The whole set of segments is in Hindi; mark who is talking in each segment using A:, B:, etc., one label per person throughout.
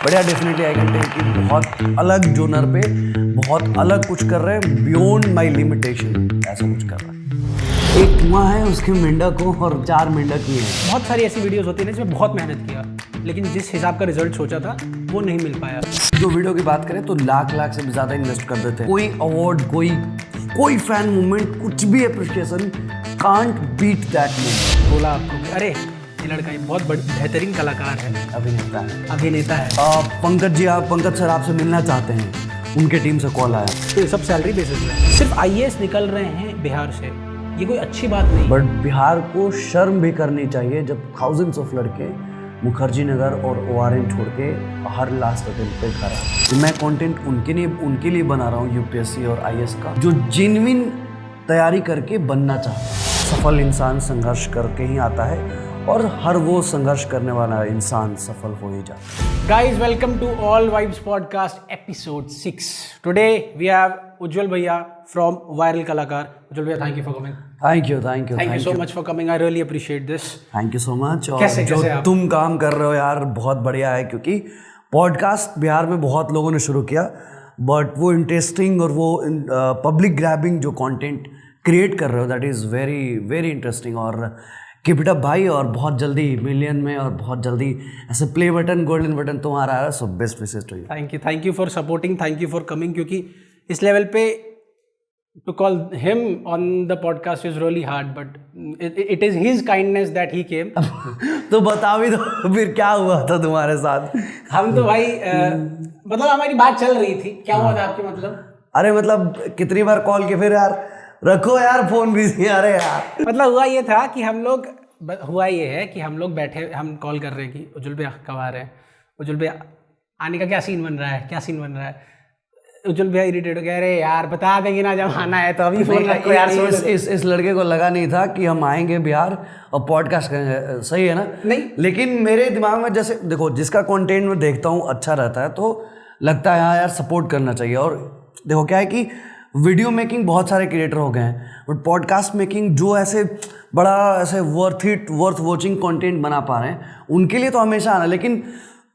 A: बढ़िया डेफिनेटली आई कैन टेल कि बहुत अलग जोनर पे बहुत अलग कुछ कर रहे हैं, बियॉन्ड माई लिमिटेशन ऐसा कुछ कर रहा है। एक कुआं है, उसके मेंढक को और 4 मेंढक ही हैं।
B: बहुत सारी ऐसी वीडियोस होती है जिसमें बहुत मेहनत किया लेकिन जिस हिसाब का रिजल्ट सोचा था वो नहीं मिल पाया।
A: जो वीडियो की बात करें तो लाख से भी ज्यादा इन्वेस्ट कर देते हैं। कोई अवार्ड, कोई फैन मूवमेंट, कुछ भी appreciation can't beat that movement.
B: बोला आपको कि अरे ये लड़का ये बहुत बेहतरीन कलाकार है, अभिनेता है।
A: पंकज सर आपसे मिलना चाहते हैं, उनके टीम से कॉल आया।
B: तो ये सब सैलरी बेसिस पे सिर्फ आईएएस निकल रहे हैं बिहार से, ये कोई अच्छी बात नहीं।
A: बट बिहार को शर्म भी करनी चाहिए जब थाउजेंड्स ऑफ लड़के मुखर्जी नगर और ORN छोड़ के हर लास्ट अटेम्प्ट पे खड़ा। तो मैं कंटेंट उनके लिए बना रहा हूँ, यूपीएससी और IAS का, जो जेन्युइन तैयारी करके बनना चाहता है। सफल इंसान संघर्ष करके ही आता है और हर वो संघर्ष करने वाला इंसान सफल हो ही जाता है।
B: Guys, welcome to All Vibes Podcast episode 6. Today we have Ujjwal Bhaiya from Viral Kalakar. Ujjwal Bhaiya, thank you for coming.
A: Thank you
B: so much for coming. I really appreciate this.
A: Thank you so much. और
B: कैसे
A: जो
B: आप?
A: तुम काम कर रहे हो यार बहुत बढ़िया है, क्योंकि पॉडकास्ट बिहार में बहुत लोगों ने शुरू किया बट वो इंटरेस्टिंग और वो पब्लिक ग्रैबिंग जो कंटेंट क्रिएट कर रहे हो that is very very interesting. और कीप इट अप भाई, और बहुत जल्दी मिलियन में और बहुत जल्दी ऐसे प्ले बटन, गोल्डन बटन तुम्हारा है। So best wishes to you.
B: Thank you for supporting, thank you for coming, क्योंकि इस लेवल पे to call him on the podcast is really hard, but it is his kindness that he came.
A: तो बता भी दो फिर क्या हुआ था तुम्हारे साथ।
B: हम तो भाई मतलब हमारी बात चल रही थी, क्या हुआ था आपके मतलब?
A: अरे मतलब कितनी बार कॉल किया, फिर यार रखो यार फोन बिजी। अरे यार
B: मतलब हुआ ये था कि हम लोग बैठे, हम कॉल कर रहे हैं कि उज्जवल भैया कब आ रहे हैं, उज्जवल भैया आने का क्या सीन बन रहा है। उज्जवल भैया इरिटेट हो गया, अरे यार बता देंगे ना जब आना है तो अभी फोन रखो यार।
A: इस लड़के को लगा नहीं था कि हम आएंगे बिहार और पॉडकास्ट करेंगे, सही है ना?
B: नहीं,
A: लेकिन मेरे दिमाग में जैसे देखो, जिसका कंटेंट मैं देखता हूँ अच्छा रहता है तो लगता है हाँ यार सपोर्ट करना चाहिए। और देखो क्या है कि वीडियो मेकिंग बहुत सारे क्रिएटर हो गए हैं, बट पॉडकास्ट मेकिंग जो ऐसे बड़ा ऐसे वर्थ वॉचिंग कंटेंट बना पा रहे हैं उनके लिए तो हमेशा आना। लेकिन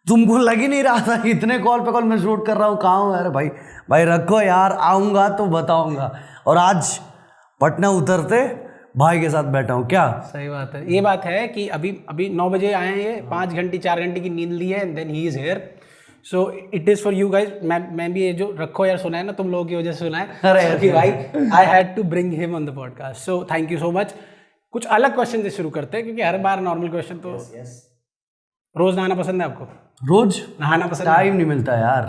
A: तुमको लग ही नहीं रहा था, इतने कॉल पे कॉल मैं शूट कर रहा हूँ, कहाँ हूँ? अरे भाई रखो यार, आऊँगा तो बताऊँगा। और आज पटना उतरते भाई के साथ बैठा हूँ। क्या
B: सही बात है। ये बात है कि अभी 9 बजे आए हैं, ये 4 घंटे की नींद ली है and then he is here. So it is for you guys. मैं भी ये जो रखो यार सुना है ना, तुम लोगों की वजह से सुना है।
A: अरे
B: कि भाई I had to bring him on the podcast. So thank you so much. कुछ अलग क्वेश्चन से शुरू करते हैं, क्योंकि हर बार नॉर्मल क्वेश्चन तो रोज नहाना पसंद है आपको?
A: रोज
B: नहाना पसंद है?
A: टाइम नहीं मिलता यार,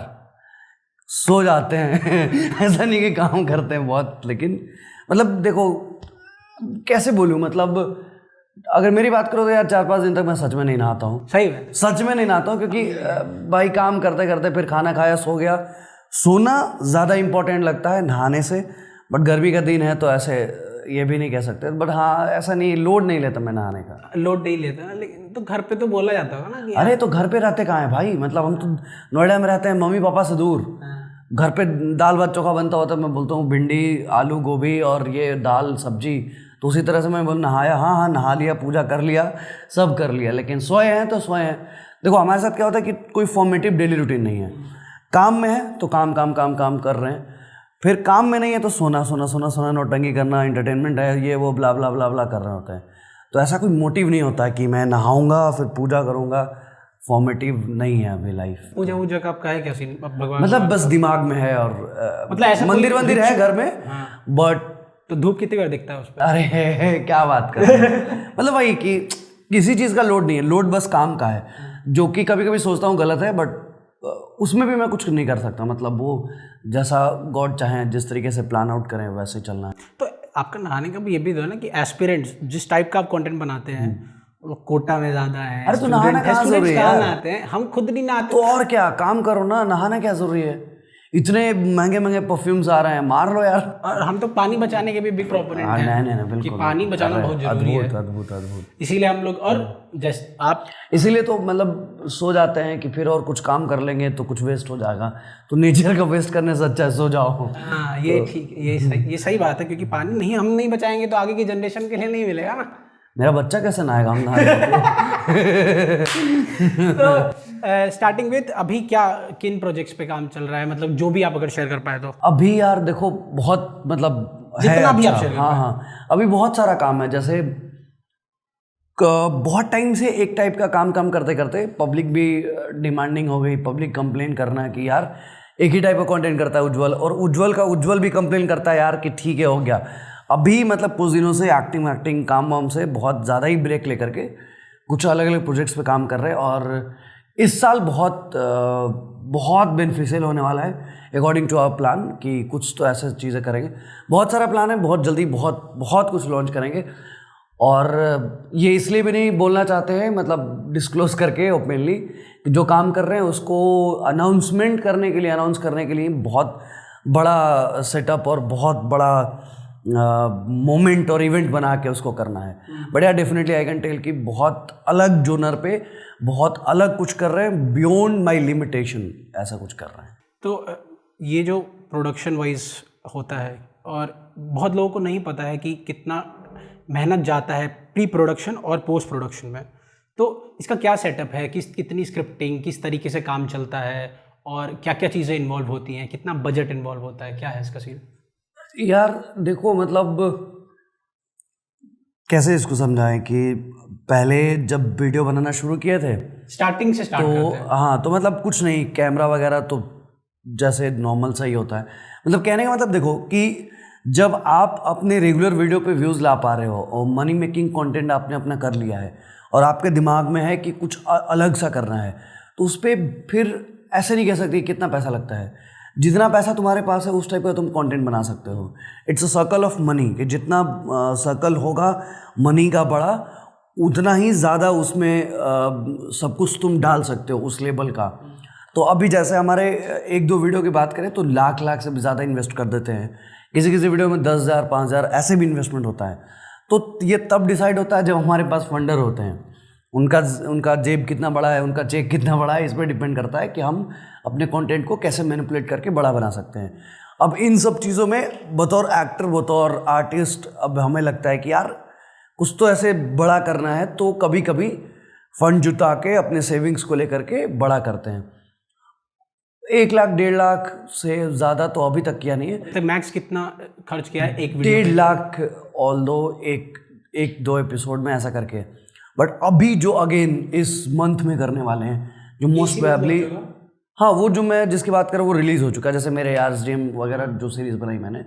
A: सो जाते हैं। ऐसा नहीं कि काम करते हैं बहुत, लेकिन मतलब देखो कैसे बोलूँ, मतलब अगर मेरी बात करो तो यार 4-5 दिन तक मैं सच में नहीं नहाता हूँ।
B: सही है,
A: सच में नहीं नहाता हूँ, क्योंकि भाई काम करते करते फिर खाना खाया, सो गया। सोना ज़्यादा इम्पोर्टेंट लगता है नहाने से। बट गर्मी का दिन है तो ऐसे ये भी नहीं कह सकते, बट हाँ ऐसा नहीं, लोड नहीं लेता मैं नहाने का।
B: लोड नहीं लेता, लेकिन तो घर पे तो बोला जाता है ना कि
A: अरे तो घर पे रहते कहाँ हैं भाई, मतलब हम तो नोएडा में रहते हैं, मम्मी पापा से दूर। घर पे दाल भात चोखा बनता होता है, मैं बोलता हूँ भिंडी आलू गोभी और ये दाल सब्जी, तो उसी तरह से मैं बोल नहाया, हाँ नहा लिया, पूजा कर लिया, सब कर लिया। लेकिन सोए हैं तो सोए हैं। देखो हमारे साथ क्या होता है कि कोई फॉर्मेटिव डेली रूटीन नहीं है। काम में है तो काम कर रहे हैं, फिर काम में नहीं है तो सोना, नौटंकी करना, एंटरटेनमेंट है, ये वो ब्ला ब्ला ब्ला ब्ला कर रहे होते हैं। तो ऐसा कोई मोटिव नहीं होता कि मैं नहाऊंगा फिर पूजा करूंगा। फॉर्मेटिव नहीं है अभी लाइफ।
B: पूजा का आपका है क्या सीन भगवान?
A: मतलब बस दिमाग में है, और
B: मतलब ऐसा
A: मंदिर है घर में। बट
B: तो धूप कितनी बार दिखता है उस पर?
A: अरे क्या बात कर रहे हैं। मतलब भाई कि किसी चीज़ का लोड नहीं है, लोड बस काम का है, जो कि कभी कभी सोचता हूँ गलत है, बट उसमें भी मैं कुछ नहीं कर सकता। मतलब वो जैसा गॉड चाहे, जिस तरीके से प्लान आउट करें वैसे चलना है।
B: तो आपका नहाने का भी ये भी तो है ना कि एस्पिरेंट्स जिस टाइप का आप कंटेंट बनाते हैं वो कोटा में ज़्यादा है।
A: अरे तो नहाना कहाँ जरूरी है?
B: नहाते हैं, हम खुद नहीं नहाते
A: तो और क्या, काम करो ना, नहाना क्या जरूरी है? इतने महंगे परफ्यूम्स आ रहे हैं, मार लो यार।
B: और हम तो पानी बचाने के भी बिग प्रोपोनेंट हैं।
A: नहीं बिल्कुल
B: कि पानी बचाना बहुत जरूरी है।
A: अद्भुत।
B: इसीलिए हम लोग, और जैसे आप
A: इसीलिए तो मतलब सो जाते हैं कि फिर और कुछ काम कर लेंगे तो कुछ वेस्ट हो जाएगा, तो नेचर का वेस्ट करने से अच्छा है सो जाओ।
B: हाँ ये ठीक, ये सही बात है, क्योंकि पानी नहीं हम नहीं बचाएंगे तो आगे की जनरेशन के लिए नहीं मिलेगा ना।
A: मेरा बच्चा कैसे नहाएगा, हम नहा रहे
B: तो स्टार्टिंग विद अभी क्या किन प्रोजेक्ट्स पे काम चल रहा है, मतलब जो भी आप अगर शेयर कर पाए तो।
A: अभी यार देखो बहुत मतलब
B: जितना भी आप
A: अच्छा,
B: शेयर कर
A: हाँ, अभी बहुत सारा काम है। जैसे बहुत टाइम से एक टाइप का काम करते करते पब्लिक भी डिमांडिंग हो गई, पब्लिक कंप्लेन करना कि यार एक ही टाइप का कंटेंट करता है उज्जवल, और उज्जवल भी कंप्लेन करता है यार कि ठीक है हो गया। अभी मतलब कुछ दिनों से एक्टिंग काम वाम से बहुत ज़्यादा ही ब्रेक लेकर के कुछ अलग अलग प्रोजेक्ट्स पे काम कर रहे हैं, और इस साल बहुत बेनिफिशियल होने वाला है अकॉर्डिंग टू आवर प्लान, कि कुछ तो ऐसे चीज़ें करेंगे। बहुत सारा प्लान है, बहुत जल्दी बहुत कुछ लॉन्च करेंगे, और ये इसलिए भी नहीं बोलना चाहते हैं मतलब डिस्क्लोज करके ओपनली, जो काम कर रहे हैं उसको अनाउंस करने के लिए बहुत बड़ा सेटअप और बहुत बड़ा मोमेंट और इवेंट बना के उसको करना है। बट यार डेफिनेटली आई कैन टेल कि बहुत अलग जोनर पे बहुत अलग कुछ कर रहे हैं, बियॉन्ड माय लिमिटेशन ऐसा कुछ कर रहे हैं।
B: तो ये जो प्रोडक्शन वाइज होता है, और बहुत लोगों को नहीं पता है कि कितना मेहनत जाता है प्री प्रोडक्शन और पोस्ट प्रोडक्शन में, तो इसका क्या सेटअप है, कितनी स्क्रिप्टिंग, किस तरीके से काम चलता है, और क्या क्या चीज़ें इन्वॉल्व होती हैं, कितना बजट इन्वॉल्व होता है, क्या है इसका सीन?
A: यार देखो मतलब कैसे इसको समझाएं कि पहले जब वीडियो बनाना शुरू किए थे
B: स्टार्टिंग से स्टार्ट करते हैं।
A: हाँ, तो मतलब कुछ नहीं, कैमरा वगैरह तो जैसे नॉर्मल सा ही होता है। मतलब कहने का मतलब देखो कि जब आप अपने रेगुलर वीडियो पे व्यूज़ ला पा रहे हो और मनी मेकिंग कंटेंट आपने अपना कर लिया है, और आपके दिमाग में है कि कुछ अलग सा करना है, तो उस पर फिर ऐसे नहीं कह सकते कितना पैसा लगता है। जितना पैसा तुम्हारे पास है उस टाइप का तुम कंटेंट बना सकते हो। It's a circle of money, कि जितना सर्कल होगा मनी का बड़ा, उतना ही ज़्यादा उसमें सब कुछ तुम डाल सकते हो उस लेवल का। तो अभी जैसे हमारे 1-2 वीडियो की बात करें तो लाख से भी ज़्यादा इन्वेस्ट कर देते हैं, किसी वीडियो में 10,000 5,000 ऐसे भी इन्वेस्टमेंट होता है। तो ये तब डिसाइड होता है जब हमारे पास फंडर होते हैं, उनका जेब कितना बड़ा है, उनका चेक कितना बड़ा है, इस पर डिपेंड करता है कि हम अपने कंटेंट को कैसे मैनिपुलेट करके बड़ा बना सकते हैं। अब इन सब चीज़ों में बतौर एक्टर, बतौर आर्टिस्ट, अब हमें लगता है कि यार कुछ तो ऐसे बड़ा करना है, तो कभी कभी फंड जुटा के अपने सेविंग्स को लेकर के बड़ा करते हैं। 1 लाख 1.5 लाख से ज़्यादा तो अभी तक किया नहीं है।
B: तो मैक्स कितना खर्च किया है एक वीडियो
A: 1.5 लाख ऑल्दो एक 2 एपिसोड में ऐसा करके। बट अभी जो अगेन इस मंथ में करने वाले हैं, जो मोस्ट प्रोबेबली, हाँ वो जो मैं जिसकी बात कर रहा हूँ वो रिलीज़ हो चुका है। जैसे मेरे यार ड्रीम वगैरह जो सीरीज़ बनाई मैंने,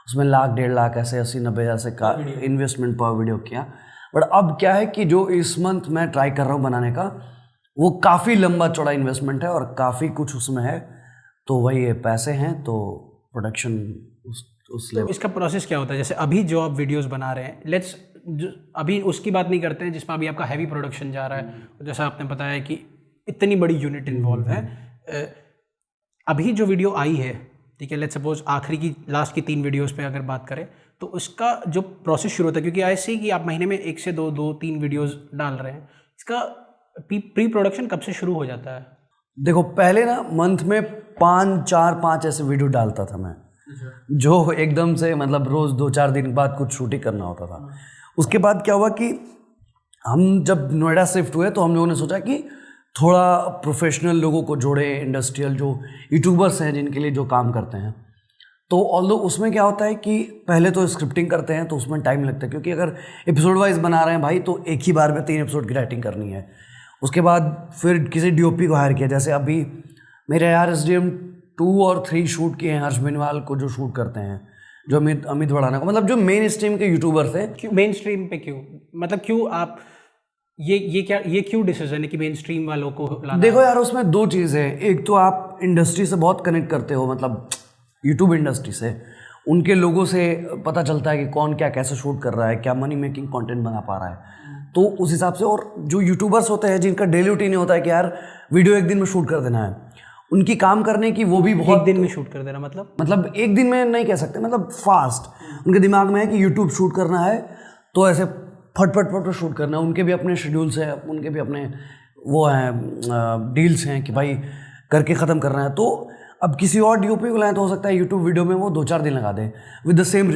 A: उसमें 1 लाख 1.5 लाख ऐसे 80-90 हज़ार से का इन्वेस्टमेंट पर वीडियो किया। बट अब क्या है कि जो इस मंथ मैं ट्राई कर रहा हूँ बनाने का, वो काफ़ी लंबा चौड़ा इन्वेस्टमेंट है और काफ़ी कुछ उसमें है। तो वही है, पैसे हैं तो प्रोडक्शन उस लेवल।
B: तो इसका प्रोसेस क्या होता है? जैसे अभी जो आप वीडियोस बना रहे हैं, अभी उसकी बात नहीं करते हैं जिसमें अभी आपका हैवी प्रोडक्शन जा रहा है। जैसा आपने बताया कि इतनी बड़ी यूनिट इन्वॉल्व है। अभी जो वीडियो आई है, ठीक है, लेट्स सपोज आखिरी की लास्ट की 3 वीडियोस पे अगर बात करें, तो उसका जो प्रोसेस शुरू होता है, क्योंकि ऐसे ही कि आप महीने में 1 से 2-3 वीडियोस डाल रहे हैं, इसका प्री प्रोडक्शन कब से शुरू हो जाता है?
A: देखो पहले ना मंथ में 5 ऐसे वीडियो डालता था मैं, जो एकदम से मतलब रोज़ 2-4 दिन बाद कुछ शूटिंग करना होता था। उसके बाद क्या हुआ कि हम जब नोएडा शिफ्ट हुए तो हम लोगों ने सोचा कि थोड़ा प्रोफेशनल लोगों को जोड़े, इंडस्ट्रियल जो यूट्यूबर्स हैं जिनके लिए जो काम करते हैं। तो ऑल्दो उसमें क्या होता है कि पहले तो स्क्रिप्टिंग करते हैं तो उसमें टाइम लगता है, क्योंकि अगर एपिसोड वाइज बना रहे हैं भाई तो एक ही बार में 3 एपिसोड की राइटिंग करनी है। उसके बाद फिर किसी डीओपी को हायर किया। जैसे अभी मेरे यार SDM 2 और 3 शूट किए हैं हर्ष बेनीवाल को, जो शूट करते हैं, जो अमित भड़ाना को, मतलब जो मेन स्ट्रीम के यूट्यूबर्स हैं।
B: क्यों मेन स्ट्रीम पे? क्यों मतलब क्यों आप ये क्यों डिसीजन है कि मेन स्ट्रीम वालों को लाना?
A: देखो यार उसमें 2 चीज़ें हैं। एक तो आप इंडस्ट्री से बहुत कनेक्ट करते हो, मतलब यूट्यूब इंडस्ट्री से, उनके लोगों से पता चलता है कि कौन क्या कैसे शूट कर रहा है, क्या मनी मेकिंग कंटेंट बना पा रहा है, तो उस हिसाब से। और जो यूट्यूबर्स होते हैं जिनका डेली रूटीन होता है कि यार वीडियो 1 दिन में शूट कर देना है, उनकी काम करने की वो भी बहुत
B: 1 दिन में शूट कर देना
A: मतलब 1 दिन में नहीं कह सकते, मतलब फास्ट। उनके दिमाग में है कि यूट्यूब शूट करना है तो ऐसे फट शूट करना है। उनके भी अपने शेड्यूल्स हैं, उनके भी अपने वो हैं डील्स हैं कि भाई करके ख़त्म करना है। तो अब किसी और डीओपी को लाएं तो हो सकता है यूट्यूब वीडियो में वो 2-4 दिन लगा दे विद द सेम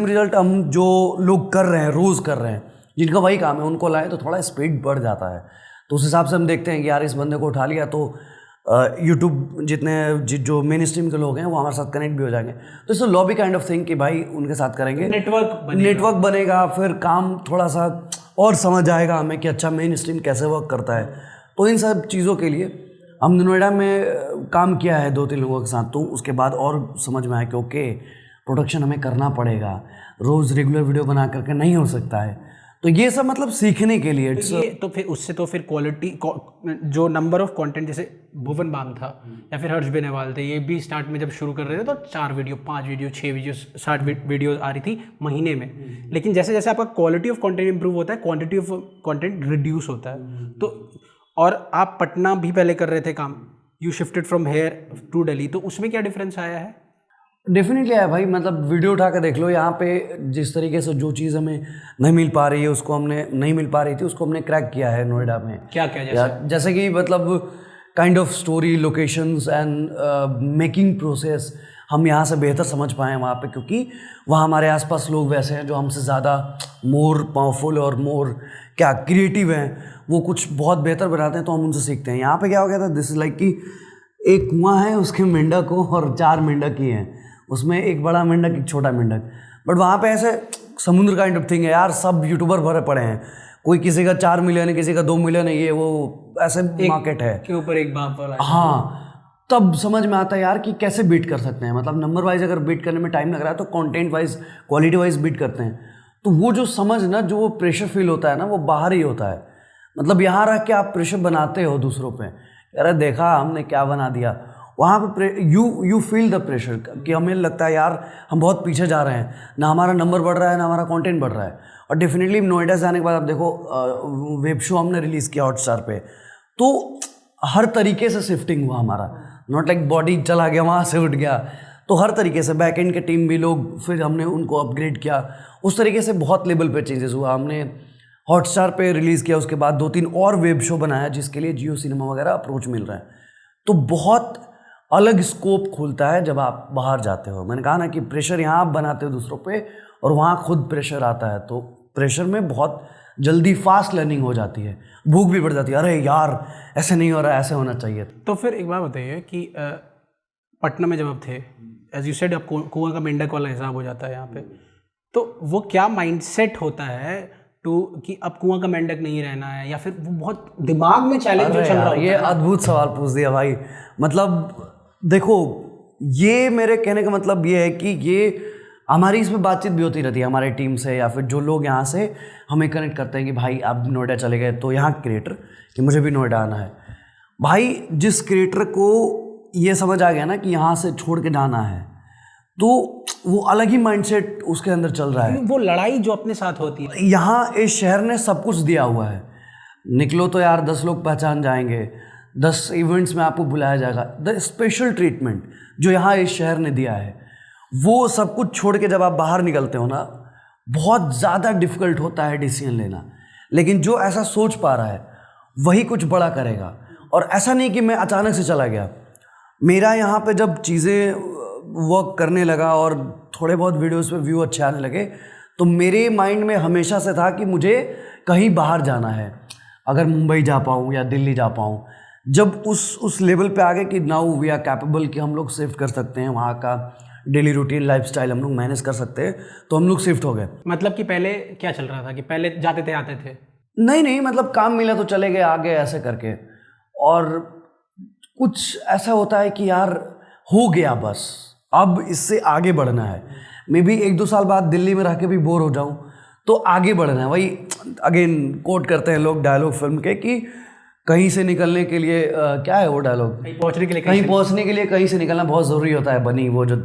A: रिजल्ट। हम जो लोग कर रहे हैं, रोज़ कर रहे हैं, जिनका वही काम है उनको लाएं तो थोड़ा स्पीड बढ़ जाता है। तो उस हिसाब से हम देखते हैं कि यार इस बंदे को उठा लिया तो यूट्यूब जो मेन स्ट्रीम के लोग हैं वो हमारे साथ कनेक्ट भी हो जाएंगे। तो it's lobby kind of thing कि भाई उनके साथ करेंगे, नेटवर्क बनेगा, फिर काम थोड़ा सा और समझ आएगा हमें कि अच्छा मेन स्ट्रीम कैसे वर्क करता है। तो इन सब चीज़ों के लिए हमने नोएडा में काम किया है 2-3 लोगों के साथ, तो उसके बाद और समझ में आया कि ओके प्रोडक्शन हमें करना पड़ेगा, रोज़ रेगुलर वीडियो बना करके नहीं हो सकता है। तो ये सब मतलब सीखने के लिए
B: तो फिर उससे तो फिर क्वालिटी जो नंबर ऑफ कंटेंट, जैसे भुवन बाम था या फिर हर्ष बेनेवाल थे, ये भी स्टार्ट में जब शुरू कर रहे थे तो 4 वीडियो 5 वीडियो 6 वीडियो 60 वीडियोज़ आ रही थी महीने में। लेकिन जैसे जैसे आपका क्वालिटी ऑफ कंटेंट इंप्रूव होता है, क्वांटिटी ऑफ कंटेंट रिड्यूस होता है। तो और आप पटना भी पहले कर रहे थे काम, you shifted from here to Delhi, तो उसमें क्या डिफरेंस आया है?
A: डेफिनेटली है भाई, मतलब वीडियो उठा के देख लो, यहाँ पे जिस तरीके से जो चीज़ हमें नहीं मिल पा रही है उसको नहीं मिल पा रही थी उसको हमने क्रैक किया है नोएडा में।
B: क्या
A: जैसे कि मतलब kind of story, locations and making process हम यहाँ से बेहतर समझ पाए वहाँ पे, क्योंकि वहाँ हमारे आसपास लोग वैसे हैं जो हमसे ज़्यादा मोर पावरफुल और मोर क्रिएटिव हैं, वो कुछ बहुत बेहतर बनाते हैं, तो हम उनसे सीखते हैं। यहाँ पे क्या हो गया था, दिस इज लाइक कि एक कुआं है, उसके मेंढक हो और 4 मेंढक ही हैं, उसमें एक बड़ा मेंढक एक छोटा मेंढक। बट वहाँ पे ऐसे समुद्र काइंड ऑफ थिंग है यार, सब यूट्यूबर भरे पड़े हैं, कोई किसी का 4 मिलियन है, किसी का 2 मिलियन है, ये वो ऐसे मार्केट है
B: के ऊपर एक बाप वाला।
A: हाँ, तब समझ में आता है यार कि कैसे बीट कर सकते हैं। मतलब नंबर वाइज अगर बीट करने में टाइम लग रहा है तो content wise, quality wise beat करते हैं। तो वो जो समझ ना, जो वो प्रेशर फील होता है ना, वो बाहर ही होता है। मतलब यहाँ रह के आप प्रेशर बनाते हो दूसरों पे, अरे देखा हमने क्या बना दिया, वहाँ पे यू फील द प्रेशर कि हमें लगता है यार हम बहुत पीछे जा रहे हैं, ना हमारा नंबर बढ़ रहा है ना हमारा कंटेंट बढ़ रहा है। और डेफिनेटली नोएडा से आने के बाद आप देखो वेब शो हमने रिलीज़ किया हॉटस्टार पे, तो हर तरीके से शिफ्टिंग हुआ हमारा, नॉट लाइक बॉडी चला गया वहाँ से उठ गया, तो हर तरीके से बैक एंड के टीम भी लोग, फिर हमने उनको अपग्रेड किया, उस तरीके से बहुत लेवल पे चेंजेस हुआ। हमने हॉटस्टार पे रिलीज़ किया, उसके बाद 2-3 और वेब शो बनाया जिसके लिए जियो सिनेमा वगैरह अप्रोच मिल रहा है। तो बहुत अलग स्कोप खुलता है जब आप बाहर जाते हो। मैंने कहा ना कि प्रेशर यहाँ आप बनाते हो दूसरों पे और वहाँ खुद प्रेशर आता है, तो प्रेशर में बहुत जल्दी फास्ट लर्निंग हो जाती है, भूख भी बढ़ जाती है, अरे यार ऐसे नहीं हो रहा, ऐसे होना चाहिए।
B: तो फिर एक बात बताइए कि पटना में जब आप थे, एज यू सेड, आप कुआं का मेंढक वाला हिसाब हो जाता है यहाँ पे, तो वो क्या माइंडसेट होता है कि अब कुआं का मेंढक नहीं रहना है, या फिर वो बहुत दिमाग में चैलेंज जो चल रहा है?
A: ये अद्भुत सवाल पूछ दिया भाई। मतलब देखो, ये मेरे कहने का मतलब ये है कि ये हमारी इसमें बातचीत भी होती रहती है हमारे टीम से, या फिर जो लोग यहाँ से हमें कनेक्ट करते हैं कि भाई आप नोएडा चले गए, तो यहाँ क्रिएटर कि मुझे भी नोएडा आना है। भाई जिस क्रिएटर को ये समझ आ गया ना कि यहाँ से छोड़ के जाना है, तो वो अलग ही माइंडसेट उसके अंदर चल रहा है।
B: वो लड़ाई जो अपने साथ होती है,
A: यहाँ इस शहर ने सब कुछ दिया हुआ है, निकलो तो यार 10 लोग पहचान जाएंगे, 10 इवेंट्स में आपको बुलाया जाएगा। द स्पेशल ट्रीटमेंट जो यहाँ इस शहर ने दिया है, वो सब कुछ छोड़ के जब आप बाहर निकलते हो ना, बहुत ज़्यादा डिफ़िकल्ट होता है डिसीजन लेना। लेकिन जो ऐसा सोच पा रहा है वही कुछ बड़ा करेगा। और ऐसा नहीं कि मैं अचानक से चला गया, मेरा यहाँ पे जब चीज़ें वर्क करने लगा और थोड़े बहुत वीडियोस पे व्यू अच्छे आने लगे, तो मेरे माइंड में हमेशा से था कि मुझे कहीं बाहर जाना है, अगर मुंबई जा पाऊँ या दिल्ली जा पाऊँ। जब उस लेवल पे आ गए कि नाउ वी आर कैपेबल कि हम लोग शिफ्ट कर सकते हैं, वहाँ का डेली रूटीन लाइफस्टाइल हम लोग मैनेज कर सकते हैं, तो हम लोग शिफ्ट हो गए।
B: मतलब कि पहले क्या चल रहा था कि पहले जाते थे आते थे?
A: नहीं, मतलब काम मिला तो चले गए, आगे ऐसे करके। और कुछ ऐसा होता है कि यार हो गया बस, अब इससे आगे बढ़ना है। मे बी 1-2 साल बाद दिल्ली में रह के भी बोर हो जाऊँ, तो आगे बढ़ना है। वही अगेन कोट करते हैं लोग डायलॉग फिल्म के कि कहीं से निकलने के लिए क्या है वो डायलॉग,
B: कहीं पहुंचने के लिए
A: कहीं से निकलना बहुत ज़रूरी होता है। बनी वो जो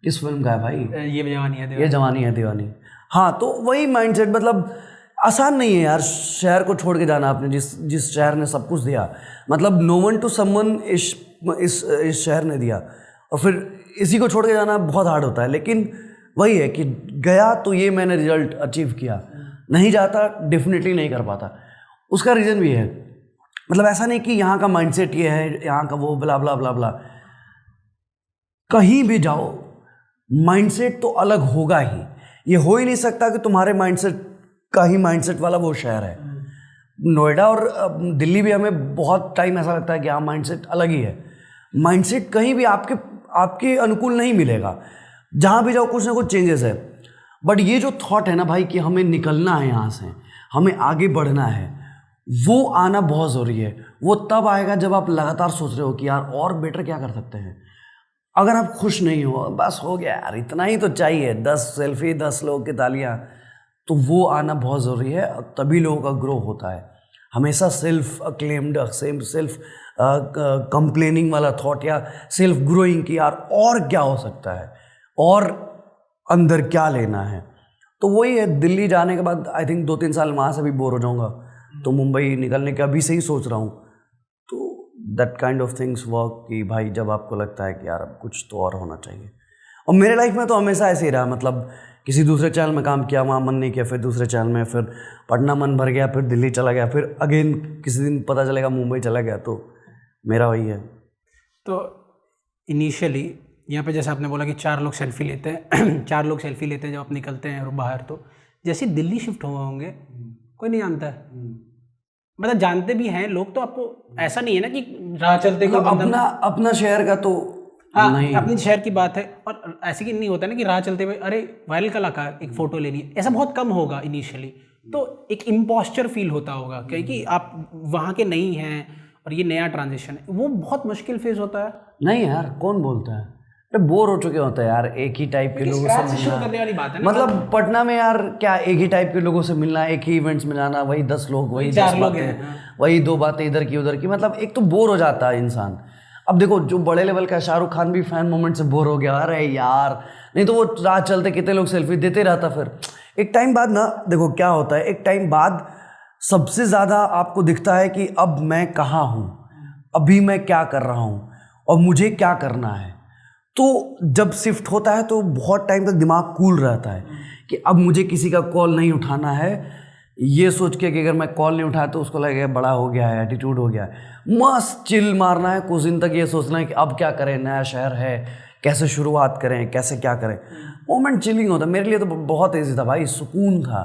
A: किस फिल्म का है भाई,
B: ये जवानी है दीवानी।
A: हाँ, तो वही माइंडसेट, मतलब आसान नहीं है यार शहर को छोड़ के जाना आपने, जिस शहर ने सब कुछ दिया। मतलब नो वन टू समवन इस शहर ने दिया, और फिर इसी को छोड़ के जाना बहुत हार्ड होता है। लेकिन वही है कि गया तो ये मैंने रिजल्ट अचीव किया, नहीं जाता डेफिनेटली नहीं कर पाता। उसका रीज़न भी है, मतलब ऐसा नहीं कि यहाँ का माइंडसेट ये है, यहाँ का वो, ब्ला ब्ला ब्ला ब्ला। कहीं भी जाओ माइंडसेट तो अलग होगा ही। ये हो ही नहीं सकता कि तुम्हारे माइंडसेट का ही माइंडसेट वाला वो शहर है। नोएडा और दिल्ली भी हमें बहुत टाइम ऐसा लगता है कि हाँ माइंडसेट अलग ही है। माइंडसेट कहीं भी आपके अनुकूल नहीं मिलेगा, जहाँ भी जाओ कुछ ना कुछ चेंजेस है। बट ये जो थॉट है ना भाई कि हमें निकलना है यहाँ से, हमें आगे बढ़ना है, वो आना बहुत ज़रूरी है। वो तब आएगा जब आप लगातार सोच रहे हो कि यार और बेटर क्या कर सकते हैं। अगर आप खुश नहीं हो, बस हो गया यार इतना ही तो चाहिए, 10 सेल्फी 10 लोगों की तालियां, तो वो आना बहुत ज़रूरी है। तभी लोगों का ग्रो होता है। हमेशा सेल्फ अक्लेम्ड सेल्फ कंप्लेनिंग वाला थॉट या सेल्फ ग्रोइंग की यार और क्या हो सकता है और अंदर क्या लेना है, तो वही है। दिल्ली जाने के बाद आई थिंक 2-3 साल वहाँ से भी बोर हो जाऊँगा, तो मुंबई निकलने के अभी से ही सोच रहा हूँ। तो that kind of things work कि भाई जब आपको लगता है कि यार अब कुछ तो और होना चाहिए। और मेरे लाइफ में तो हमेशा ऐसे ही रहा, मतलब किसी दूसरे चैनल में काम किया, वहाँ मन नहीं किया, फिर दूसरे चैनल में, फिर पटना मन भर गया, फिर दिल्ली चला गया, फिर अगेन किसी दिन पता चलेगा मुंबई चला गया, तो मेरा वही है।
B: तो इनिशियली यहाँ पे जैसे आपने बोला कि 4 लोग सेल्फी लेते हैं 4 लोग सेल्फी लेते हैं जब आप निकलते हैं बाहर, तो जैसे दिल्ली शिफ्ट हुए होंगे कोई नहीं जानता है, मतलब जानते भी हैं लोग, तो आपको ऐसा नहीं है ना कि राह चलते कोई बंदा
A: अपना शहर का तो
B: हाँ
A: नहीं,
B: अपनी शहर की बात है। और ऐसे कि नहीं होता ना कि राह चलते हुए अरे वायरल कलाकार एक फ़ोटो लेनी है, ऐसा बहुत कम होगा इनिशियली। तो एक इम्पोस्चर फील होता होगा क्योंकि आप वहाँ के नहीं हैं और ये नया ट्रांजिशन है, वो बहुत मुश्किल फेज होता है।
A: नहीं यार कौन बोलता है, अरे बोर हो चुके होते हैं यार एक ही टाइप के लोगों से
B: शुरू करने वाली बात है ना,
A: मतलब पटना में यार क्या एक ही टाइप के लोगों से मिलना, एक ही इवेंट्स में जाना, वही 10 लोग, वही
B: 4
A: 10
B: लोग
A: बातें,
B: हैं,
A: वही 2 बातें इधर की उधर की, मतलब एक तो बोर हो जाता है इंसान। अब देखो जो बड़े लेवल का शाहरुख खान भी फैन मोमेंट से बोर हो गया, अरे यार नहीं तो वो रात चलते कितने लोग सेल्फी देते रहता। फिर एक टाइम बाद ना देखो क्या होता है, एक टाइम बाद सबसे ज़्यादा आपको दिखता है कि अब मैं कहाँ हूँ, अभी मैं क्या कर रहा हूँ और मुझे क्या करना है। तो जब शिफ्ट होता है तो बहुत टाइम तक दिमाग कूल रहता है कि अब मुझे किसी का कॉल नहीं उठाना है, ये सोच के कि अगर मैं कॉल नहीं उठाया तो उसको लगेगा बड़ा हो गया है, एटीट्यूड हो गया है। मस्त चिल मारना है कुछ दिन तक, ये सोचना है कि अब क्या करें, नया शहर है, कैसे शुरुआत करें, कैसे क्या करें। मोमेंट चिलिंग होता। मेरे लिए तो बहुत ईजी था भाई, सुकून था,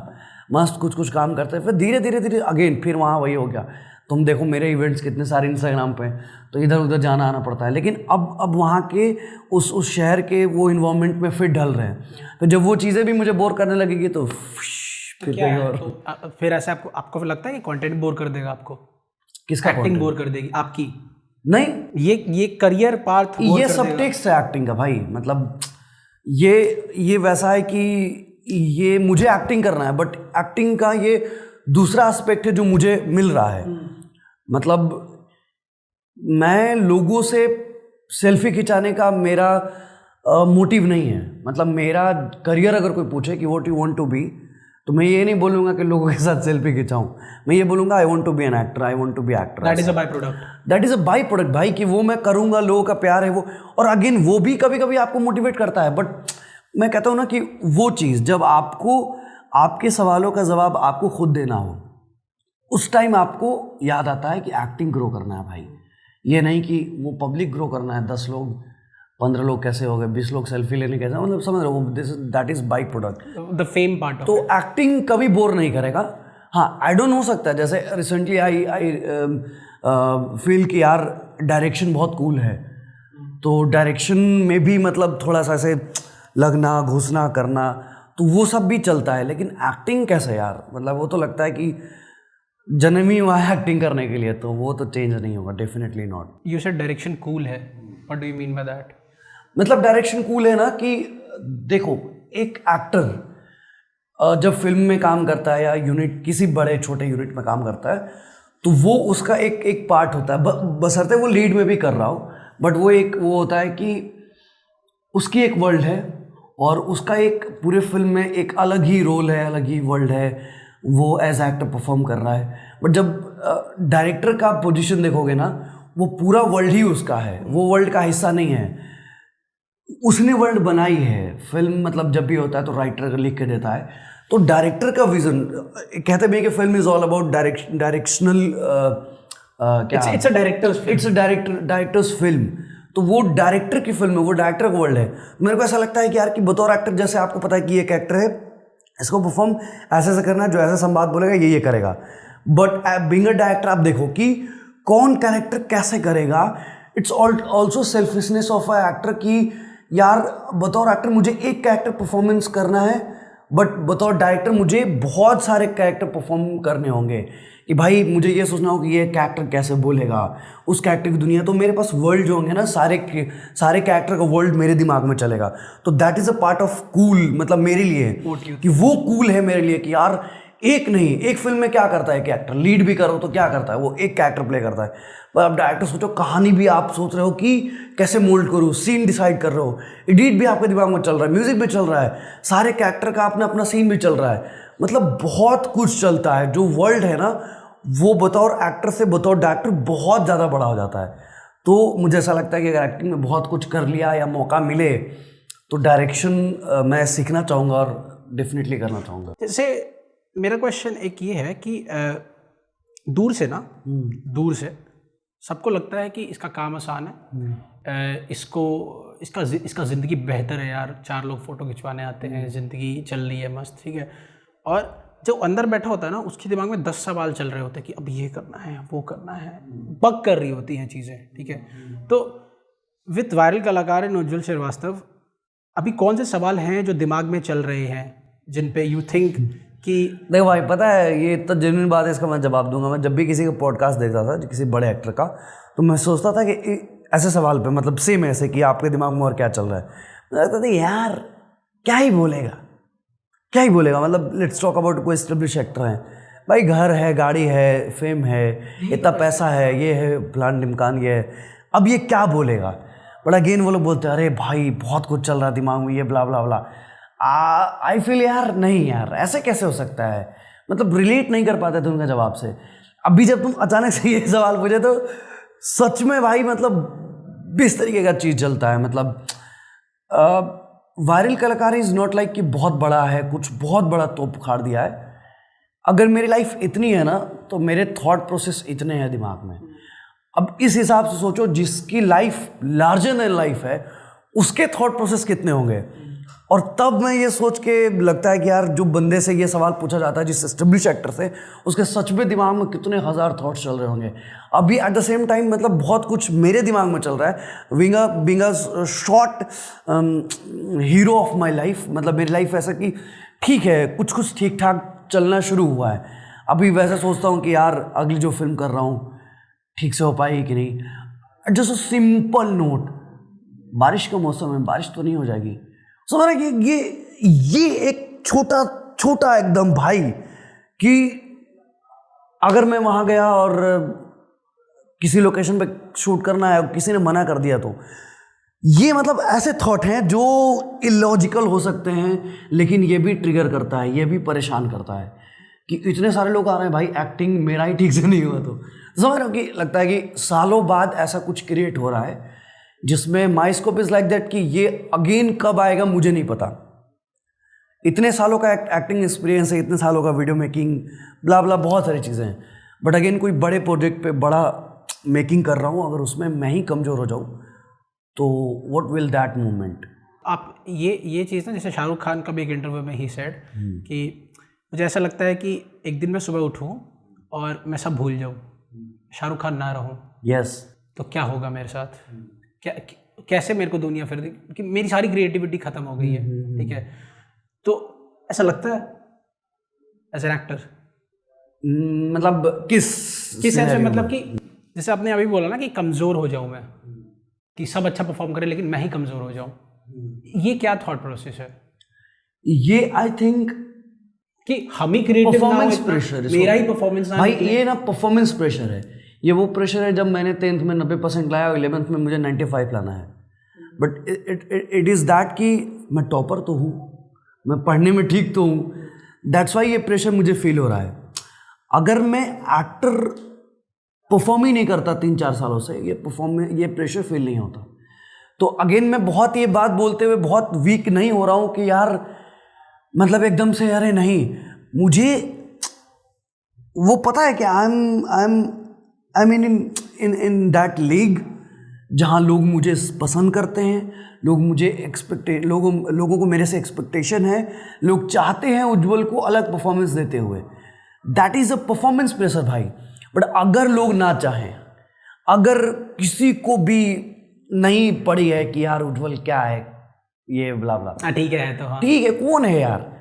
A: मस्त कुछ काम करते। फिर धीरे धीरे अगेन फिर वहाँ वही हो गया। तुम देखो मेरे इवेंट्स कितने सारे इंस्टाग्राम पे, तो इधर उधर जाना आना पड़ता है। लेकिन अब वहाँ के उस शहर के वो इन्वायरमेंट में फिर ढल रहे हैं। तो जब वो चीज़ें भी मुझे बोर करने लगेगी तो फिर कहीं और।
B: तो फिर ऐसे आपको लगता है कि कंटेंट बोर कर देगा आपको?
A: किसका
B: एक्टिंग बोर कर देगी आपकी?
A: नहीं,
B: ये करियर पार्ट
A: ये सब टेक्स्ट है एक्टिंग का भाई। मतलब ये वैसा है कि ये मुझे एक्टिंग करना है, बट एक्टिंग का ये दूसरा एस्पेक्ट है जो मुझे मिल रहा है। मतलब मैं लोगों से सेल्फी खिंचाने का मेरा मोटिव नहीं है। मतलब मेरा करियर अगर कोई पूछे कि what you want to be, तो मैं ये नहीं बोलूँगा कि लोगों के साथ सेल्फी खिंचाऊँ। मैं ये बोलूँगा I want to be an actor, I want to be actor.
B: That is a byproduct.
A: That is a byproduct भाई, कि वो मैं करूँगा, लोगों का प्यार है वो। और अगेन वो भी कभी कभी आपको मोटिवेट करता है। बट मैं कहता हूँ ना कि वो चीज़ जब आपको आपके सवालों का जवाब आपको खुद देना हो, उस टाइम आपको याद आता है कि एक्टिंग ग्रो करना है भाई। ये नहीं कि वो पब्लिक ग्रो करना है, 10 लोग 15 लोग कैसे हो गए, 20 लोग सेल्फी लेने कैसे, मतलब समझ रहे हो, that is by product,
B: the fame part.
A: तो एक्टिंग कभी बोर नहीं करेगा। हाँ आई डोंट हो सकता है, जैसे रिसेंटली आई फील कि यार डायरेक्शन बहुत कूल है, तो डायरेक्शन में भी मतलब थोड़ा सा ऐसे लगना घुसना करना, तो वो सब भी चलता है। लेकिन एक्टिंग कैसे यार, मतलब वो तो लगता है कि जन्म ही हुआ है एक्टिंग करने के लिए, तो वो तो चेंज नहीं होगा, definitely not.
B: You said direction cool है, what do you mean by that?
A: मतलब डायरेक्शन कूल है ना कि देखो एक एक्टर जब फिल्म में काम करता है या यूनिट किसी बड़े छोटे यूनिट में काम करता है, तो वो उसका एक पार्ट होता है, बशर्ते वो लीड में भी कर रहा हो, बट वो होता है कि उसकी एक वर्ल्ड है और उसका एक पूरे फिल्म में एक अलग ही रोल है, अलग ही वर्ल्ड है, वो एज एक्टर परफॉर्म कर रहा है। बट जब डायरेक्टर का पोजीशन देखोगे ना, वो पूरा वर्ल्ड ही उसका है, वो वर्ल्ड का हिस्सा नहीं है, उसने वर्ल्ड बनाई है। फिल्म मतलब जब भी होता है तो राइटर लिख के देता है, तो डायरेक्टर का विजन, कहते हैं कि film is all about directional,
B: it's a
A: directors film. तो वो डायरेक्टर की फिल्म है, वो डायरेक्टर का वर्ल्ड है। मेरे को ऐसा लगता है कि यार कि बतौर एक्टर, जैसे आपको पता है कि एक एक्टर है इसको परफॉर्म ऐसे ऐसे करना है, जो ऐसा संवाद बोलेगा ये करेगा। बट बीइंग अ डायरेक्टर आप देखो कि कौन कैरेक्टर कैसे करेगा। It's also selfishness of a actor कि यार बतौर एक्टर मुझे एक कैरेक्टर परफॉर्मेंस करना है, बट बतौर डायरेक्टर मुझे बहुत सारे कैरेक्टर परफॉर्म करने होंगे कि भाई मुझे ये सोचना हो कि ये कैरेक्टर कैसे बोलेगा, उस कैरेक्टर की दुनिया। तो मेरे पास वर्ल्ड जो होंगे ना, सारे कैरेक्टर का वर्ल्ड मेरे दिमाग में चलेगा। तो that is a part of cool, मतलब मेरे लिए कि वो कूल है मेरे लिए कि यार एक नहीं, एक फिल्म में क्या करता है कि एक्टर लीड भी करो तो क्या करता है वो, एक कैरेक्टर प्ले करता है। पर अब डायरेक्टर सोचो, कहानी भी आप सोच रहे हो कि कैसे मोल्ड करूँ, सीन डिसाइड कर रहे हो, एडिट भी आपके दिमाग में चल रहा है, म्यूजिक भी चल रहा है, सारे कैरेक्टर का अपना अपना सीन भी चल रहा है, मतलब बहुत कुछ चलता है। जो वर्ल्ड है ना वो बतौर एक्टर से बतौर डायरेक्टर बहुत ज़्यादा बड़ा हो जाता है। तो मुझे ऐसा लगता है कि अगर एक्टिंग में बहुत कुछ कर लिया या मौका मिले तो डायरेक्शन मैं सीखना चाहूँगा और डेफिनेटली करना चाहूँगा।
B: जैसे मेरा क्वेश्चन एक ये है कि दूर से सबको लगता है कि इसका काम आसान है, इसका ज़िंदगी बेहतर है यार, 4 लोग फ़ोटो खिंचवाने आते हैं, ज़िंदगी चल रही है मस्त, ठीक है। और जो अंदर बैठा होता है ना, उसके दिमाग में 10 सवाल चल रहे होते हैं कि अब ये करना है, वो करना है, बग कर रही होती हैं चीज़ें, ठीक है। तो विद वायरल कलाकार इन उज्ज्वल श्रीवास्तव, अभी कौन से सवाल हैं जो दिमाग में चल रहे हैं जिन पे यू थिंक कि
A: देखो भाई, पता है ये तो जेन्युइन बात है, इसका मैं जवाब दूंगा। मैं जब भी किसी का पॉडकास्ट देखता था किसी बड़े एक्टर का, तो मैं सोचता था कि ऐसे सवाल पे, मतलब सेम ऐसे कि आपके दिमाग में और क्या चल रहा है, मैं लगता था यार क्या ही बोलेगा, मतलब लेट्स टॉक अबाउट कोई एस्टेब्लिश एक्टर है भाई, घर है, गाड़ी है, फेम है, इतना पैसा है, ये है प्लान ढिमकान, ये है, अब ये क्या बोलेगा। बट अगेन वो लोग बोलते हैं अरे भाई बहुत कुछ चल रहा है दिमाग में, ये ब्ला ब्ला ब्ला। आई फील यार नहीं यार, ऐसे कैसे हो सकता है, मतलब रिलेट नहीं कर पाते थे उनके जवाब से। अभी जब तुम अचानक से ये सवाल पूछे तो सच में भाई मतलब इस तरीके का चीज़ चलता है। मतलब वायरल कलाकार इज़ नॉट लाइक कि बहुत बड़ा है, कुछ बहुत बड़ा तोप उखाड़ दिया है। अगर मेरी लाइफ इतनी है ना तो मेरे थॉट प्रोसेस इतने हैं दिमाग में। अब इस हिसाब से सोचो, जिसकी लाइफ लार्जर देन लाइफ है उसके थॉट प्रोसेस कितने होंगे। और तब मैं ये सोच के लगता है कि यार जो बंदे से ये सवाल पूछा जाता है, जिस एस्टेब्लिश एक्टर से, उसके सच में दिमाग में कितने हज़ार थॉट्स चल रहे होंगे। अभी एट द सेम टाइम मतलब बहुत कुछ मेरे दिमाग में चल रहा है। Being a short hero of my life, मतलब मेरी लाइफ ऐसा कि ठीक है, कुछ ठीक ठाक चलना शुरू हुआ है। अभी वैसे सोचता हूँ कि यार अगली जो फिल्म कर रहा हूँ ठीक से हो पाएगी कि नहीं। जस्ट अ सिंपल नोट, बारिश का मौसम है, बारिश तो नहीं हो जाएगी। समझ रहे कि ये एक छोटा एकदम भाई, कि अगर मैं वहाँ गया और किसी लोकेशन पे शूट करना है और किसी ने मना कर दिया, तो ये मतलब ऐसे थॉट हैं जो इलॉजिकल हो सकते हैं, लेकिन ये भी ट्रिगर करता है, ये भी परेशान करता है कि इतने सारे लोग आ रहे हैं भाई, एक्टिंग मेरा ही ठीक से नहीं हुआ। तो समझ रहे हो कि लगता है कि सालों बाद ऐसा कुछ क्रिएट हो रहा है जिसमें माई स्कोप इज़ लाइक दैट कि ये अगेन कब आएगा मुझे नहीं पता। इतने सालों का एक्टिंग एक्सपीरियंस है, इतने सालों का वीडियो मेकिंग, ब्ला ब्ला, बहुत सारी चीज़ें हैं। बट अगेन कोई बड़े प्रोजेक्ट पे बड़ा मेकिंग कर रहा हूँ, अगर उसमें मैं ही कमज़ोर हो जाऊँ तो व्हाट विल दैट मूवमेंट।
B: आप ये चीज़ ना, जैसे शाहरुख खान का भी एक इंटरव्यू में ही सेड कि मुझे ऐसा लगता है कि एक दिन मैं सुबह उठूँ और मैं सब भूल जाऊँ, शाहरुख खान ना रहूँ,
A: यस,
B: तो क्या होगा मेरे साथ, कैसे मेरे को दुनिया फिर देगी, कि मेरी सारी क्रिएटिविटी ख़त्म हो गई है, ठीक है। तो ऐसा लगता है एज एन एक्टर,
A: मतलब किस
B: सेंस में, मतलब कि जैसे आपने अभी बोला ना कि कमज़ोर हो जाऊँ मैं, कि सब अच्छा परफॉर्म करे लेकिन मैं ही कमज़ोर हो जाऊँ, ये क्या थॉट प्रोसेस है?
A: ये आई थिंक
B: कि हम ही क्रिएटिव
A: परफॉर्मेंस प्रेशर,
B: मेरा ही परफॉर्मेंस
A: भाई, ये ना परफॉर्मेंस प्रेशर है। ये वो प्रेशर है जब मैंने 10th में 90% लाया और 11th में मुझे 95 लाना है। बट इट इज़ दैट कि मैं टॉपर तो हूँ, मैं पढ़ने में ठीक तो हूँ, दैट्स वाई ये प्रेशर मुझे फील हो रहा है। अगर मैं एक्टर परफॉर्म ही नहीं करता 3-4 सालों से, ये प्रेशर फील नहीं होता। तो अगेन मैं बहुत ये बात बोलते हुए बहुत वीक नहीं हो रहा हूँ कि यार मतलब एकदम से अरे नहीं, मुझे वो पता है कि I am in that league जहाँ लोग मुझे पसंद करते हैं, लोग मुझे लोगों को मेरे से एक्सपेक्टेशन है, लोग चाहते हैं उज्जवल को अलग परफॉर्मेंस देते हुए। That is a performance pressure भाई। बट अगर लोग ना चाहें, अगर किसी को भी नहीं पड़ी है कि यार उज्जवल क्या है ये ब्ला ब्ला,
B: ठीक है, तो हाँ
A: ठीक है, कौन है यार,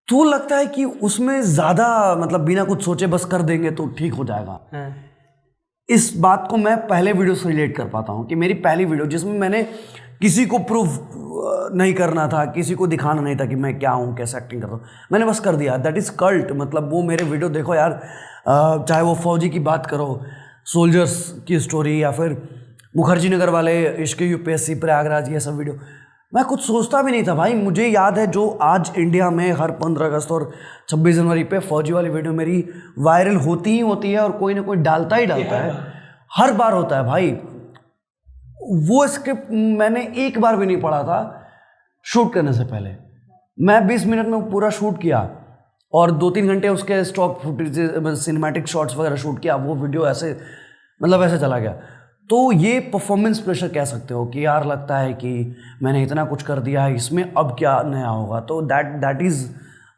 A: तो लगता है कि उसमें ज़्यादा मतलब बिना कुछ सोचे बस कर देंगे तो ठीक हो जाएगा।
B: हाँ।
A: इस बात को मैं पहले वीडियो से रिलेट कर पाता हूँ कि मेरी पहली वीडियो जिसमें मैंने किसी को प्रूव नहीं करना था, किसी को दिखाना नहीं था कि मैं क्या हूँ, कैसे एक्टिंग करता हूँ, मैंने बस कर दिया। That is cult. मतलब वो मेरे वीडियो देखो यार, चाहे वो फौजी की बात करो, सोल्जर्स की स्टोरी, या फिर मुखर्जी नगर वाले, इश्क यूपीएससी, प्रयागराज, ये सब वीडियो मैं कुछ सोचता भी नहीं था भाई। मुझे याद है जो आज इंडिया में हर 15 अगस्त और 26 जनवरी पे फौजी वाली वीडियो मेरी वायरल होती ही होती है और कोई ना कोई डालता ही डालता है, हर बार होता है भाई। वो स्क्रिप्ट मैंने एक बार भी नहीं पढ़ा था शूट करने से पहले। मैं 20 मिनट में पूरा शूट किया और 2-3 घंटे उसके स्टॉक फुटेज, सिनेमैटिक शॉट्स वगैरह शूट किया। वो वीडियो ऐसे मतलब ऐसे चला गया। तो ये परफॉर्मेंस प्रेशर कह सकते हो कि यार लगता है कि मैंने इतना कुछ कर दिया है, इसमें अब क्या नया होगा। तो दैट इज़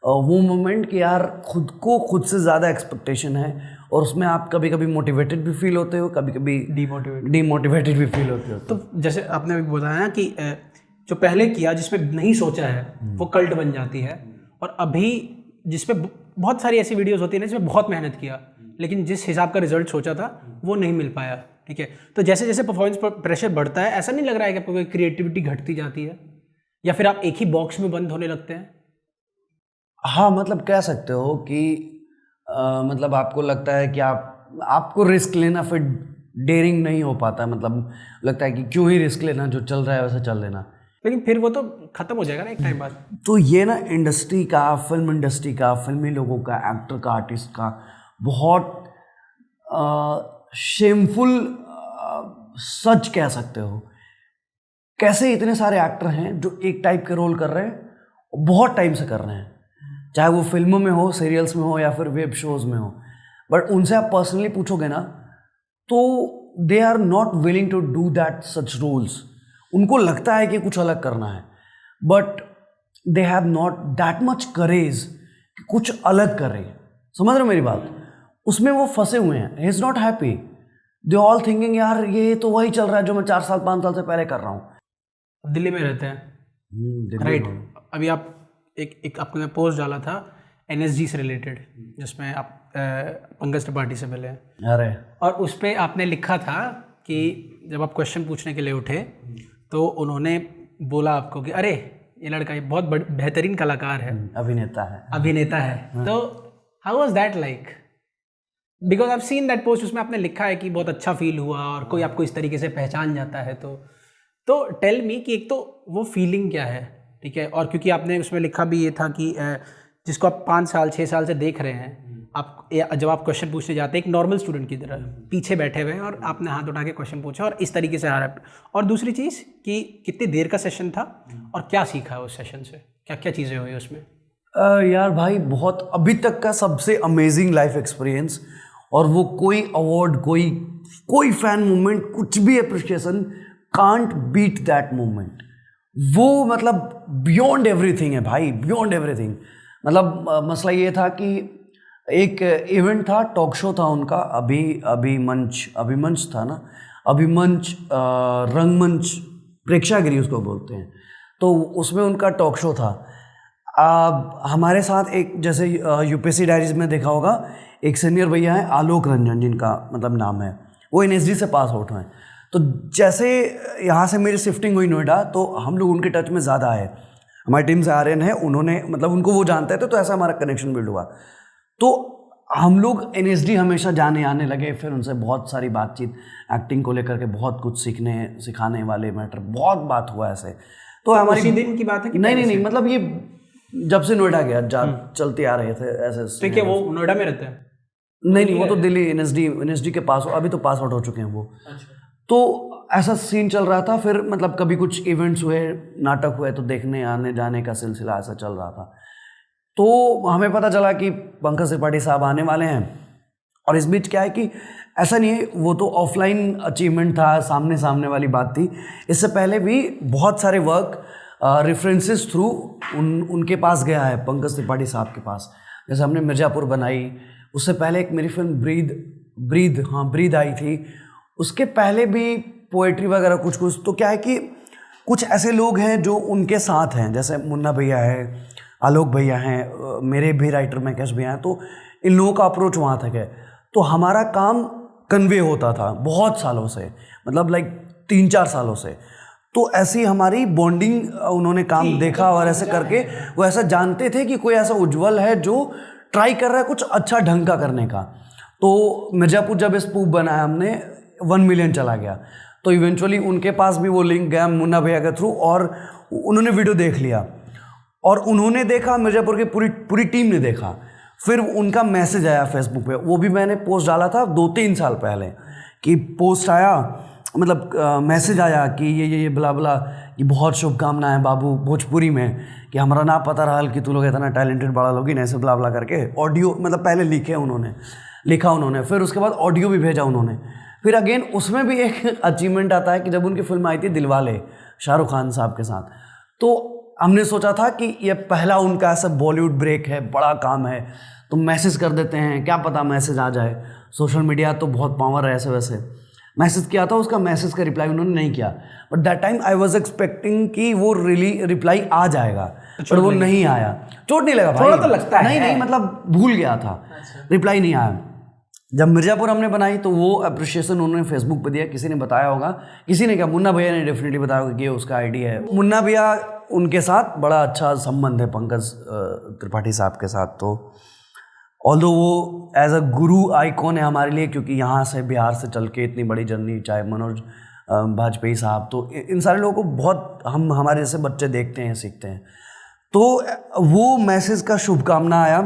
A: वो मोमेंट कि यार खुद को खुद से ज़्यादा एक्सपेक्टेशन है और उसमें आप कभी कभी मोटिवेटेड भी फील होते हो, कभी कभी डीमोटिवेटेड भी फील होते हो।
B: तो जैसे आपने अभी बताया ना कि जो पहले किया जिसमें नहीं सोचा है वो कल्ट बन जाती है, और अभी जिसमें बहुत सारी ऐसी वीडियोस होती है ना जिसमें बहुत मेहनत किया लेकिन जिस हिसाब का रिजल्ट सोचा था वो नहीं मिल पाया, ठीक है। तो जैसे जैसे परफॉर्मेंस पर प्रेशर बढ़ता है, ऐसा नहीं लग रहा है कि आपको क्रिएटिविटी घटती जाती है या फिर आप एक ही बॉक्स में बंद होने लगते हैं?
A: हाँ, मतलब कह सकते हो कि मतलब आपको लगता है कि आपको रिस्क लेना फिर डेयरिंग नहीं हो पाता। मतलब लगता है कि क्यों ही रिस्क लेना, जो चल रहा है वैसे चल लेना।
B: लेकिन फिर वो तो खत्म हो जाएगा ना एक टाइम बाद।
A: तो ये ना इंडस्ट्री का, फिल्म इंडस्ट्री का, फिल्मी लोगों का, एक्टर का, आर्टिस्ट का बहुत शेमफुल सच कह सकते हो। कैसे इतने सारे एक्टर हैं जो एक टाइप के रोल कर रहे हैं, बहुत टाइम से कर रहे हैं, चाहे वो फिल्मों में हो, सीरियल्स में हो या फिर वेब शोज़ में हो। बट उनसे आप पर्सनली पूछोगे ना तो they are not willing to do that such roles. उनको लगता है कि कुछ अलग करना है but they have not that much courage कि कुछ अलग करें। समझ रहे हो मेरी बात? उसमें वो फंसे हुए हैं। He is not happy. They all thinking यार ये तो वही चल रहा है जो मैं 4 साल 5 साल से पहले कर रहा हूँ।
B: दिल्ली में रहते हैं, राइट? अभी आप एक आपने पोस्ट डाला था NSG से रिलेटेड, जिसमें आप पंकज त्रिपाठी से मिले।
A: अरे,
B: और उस पर आपने लिखा था कि जब आप क्वेश्चन पूछने के लिए उठे तो उन्होंने बोला आपको कि अरे ये लड़का ये बहुत बेहतरीन कलाकार है, अभिनेता है। तो how was that like? Because I have seen that post. उसमें आपने लिखा है कि बहुत अच्छा फील हुआ और कोई आपको इस तरीके से पहचान जाता है। तो टेल मी कि एक तो वो फीलिंग क्या है, ठीक है, और क्योंकि आपने उसमें लिखा भी ये था कि जिसको आप 5 साल 6 साल से देख रहे हैं, आप जब आप क्वेश्चन पूछने जाते हैं एक नॉर्मल स्टूडेंट की तरह पीछे बैठे हुए हैं और आपने हाथ उठा के क्वेश्चन पूछा और इस तरीके से आ रहा है। और दूसरी चीज़ कि कितनी देर का सेशन था और क्या सीखा उस सेशन से, क्या क्या चीज़ें हुई उसमें?
A: यार भाई बहुत अभी तक का सबसे अमेजिंग लाइफ एक्सपीरियंस। और वो कोई अवार्ड, कोई फैन मूवमेंट, कुछ भी appreciation can't beat that movement. वो मतलब बियॉन्ड एवरीथिंग है भाई, बियॉन्ड एवरीथिंग। मतलब मसला ये था कि एक इवेंट था, टॉक शो था उनका, अभिमंच था ना, अभिमंच रंगमंच प्रेक्षागृह उसको बोलते हैं। तो उसमें उनका टॉक शो था। हमारे साथ एक, जैसे यूपीएससी डायरीज में देखा होगा, एक सीनियर भैया हैं आलोक रंजन, जिनका मतलब नाम है, वो NSG से पास आउट हुए। तो जैसे यहाँ से मेरी शिफ्टिंग हुई नोएडा तो हम लोग उनके टच में ज़्यादा आए। हमारी टीम से आर्यन है, उन्होंने मतलब उनको वो जानते थे, तो ऐसा हमारा कनेक्शन बिल्ड हुआ। तो हम लोग NSG हमेशा जाने आने लगे। फिर उनसे बहुत सारी बातचीत, एक्टिंग को लेकर के बहुत कुछ सिखाने वाले मैटर, बहुत बात हुआ ऐसे। तो हमारी
B: उसी दिन की बात है कि
A: नहीं, मतलब ये जब से नोएडा गया चलते आ रहे थे ऐसे।
B: तो क्या वो नोएडा में रहते हैं?
A: नहीं, वो तो दिल्ली NSD के पास, अभी तो पास आउट हो चुके हैं वो। तो ऐसा सीन चल रहा था। फिर मतलब कभी कुछ इवेंट्स हुए, नाटक हुए, तो देखने आने जाने का सिलसिला ऐसा चल रहा था। तो हमें पता चला कि पंकज त्रिपाठी साहब आने वाले हैं। और इस बीच क्या है कि ऐसा नहीं है, वो तो ऑफलाइन अचीवमेंट था, सामने सामने वाली बात थी। इससे पहले भी बहुत सारे वर्क रेफरेंसेस थ्रू उनके पास गया है, पंकज त्रिपाठी साहब के पास। जैसे हमने मिर्ज़ापुर बनाई, उससे पहले एक मेरी फिल्म ब्रीद आई थी, उसके पहले भी पोएट्री वगैरह कुछ कुछ। तो क्या है कि कुछ ऐसे लोग हैं जो उनके साथ हैं, जैसे मुन्ना भैया है, आलोक भैया हैं, मेरे भी राइटर मैकेश भैया हैं, तो इन लोगों का अप्रोच वहाँ तक है। तो हमारा काम कन्वे होता था बहुत सालों से, मतलब लाइक 3-4 सालों से। तो ऐसी हमारी बॉन्डिंग, उन्होंने काम देखा और ऐसे करके वो ऐसा जानते थे कि कोई ऐसा उज्जवल है जो ट्राई कर रहा है कुछ अच्छा ढंग का करने का। तो मिर्ज़ापुर जब स्पूफ बनाया हमने, 1 मिलियन चला गया, तो इवेंचुअली उनके पास भी वो लिंक गया मुन्ना भैया के थ्रू, और उन्होंने वीडियो देख लिया, और उन्होंने देखा, मिर्ज़ापुर की पूरी टीम ने देखा। फिर उनका मैसेज आया फेसबुक पे, वो भी मैंने पोस्ट डाला था 2-3 साल पहले, कि पोस्ट आया, मतलब मैसेज आया कि ये बला बला, कि बहुत शुभकामनाएं बाबू भोजपुरी में, कि हमारा ना पता रहा कि तू लोग इतना टैलेंटेड बड़ा लोग ऐसे बला बला करके। ऑडियो मतलब पहले लिखा उन्होंने, फिर उसके बाद ऑडियो भी भेजा उन्होंने। फिर अगेन उसमें भी एक अचीवमेंट आता है कि जब उनकी फिल्म आई थी दिलवाले शाहरुख खान साहब के साथ, तो हमने सोचा था कि ये पहला उनका ऐसा बॉलीवुड ब्रेक है, बड़ा काम है, तो मैसेज कर देते हैं, क्या पता मैसेज आ जाए। सोशल मीडिया तो बहुत पावर है ऐसे वैसे। मैसेज किया था, उसका मैसेज का रिप्लाई उन्होंने नहीं किया, but that time I was expecting कि वो रिप्लाई आ जाएगा, पर वो नहीं आया। चोट नहीं लगा भाई,
B: थोड़ा तो लगता है।
A: नहीं, मतलब भूल गया था, रिप्लाई नहीं आया। जब मिर्ज़ापुर हमने बनाई तो वो अप्रिशिएशन उन्होंने फेसबुक पे दिया, किसी ने बताया होगा, किसी ने क्या, मुन्ना भैया ने डेफिनेटली बताया होगा कि ये उसका आइडिया है। मुन्ना भैया, उनके साथ बड़ा अच्छा संबंध है पंकज त्रिपाठी साहब के साथ। तो ऑल्दो वो एज अ गुरु आइकॉन है हमारे लिए, क्योंकि यहाँ से बिहार से चल के इतनी बड़ी जर्नी, चाहे मनोज वाजपेयी साहब, तो इन सारे लोगों को बहुत हमारे जैसे बच्चे देखते हैं, सीखते हैं। तो वो मैसेज का शुभकामना आया,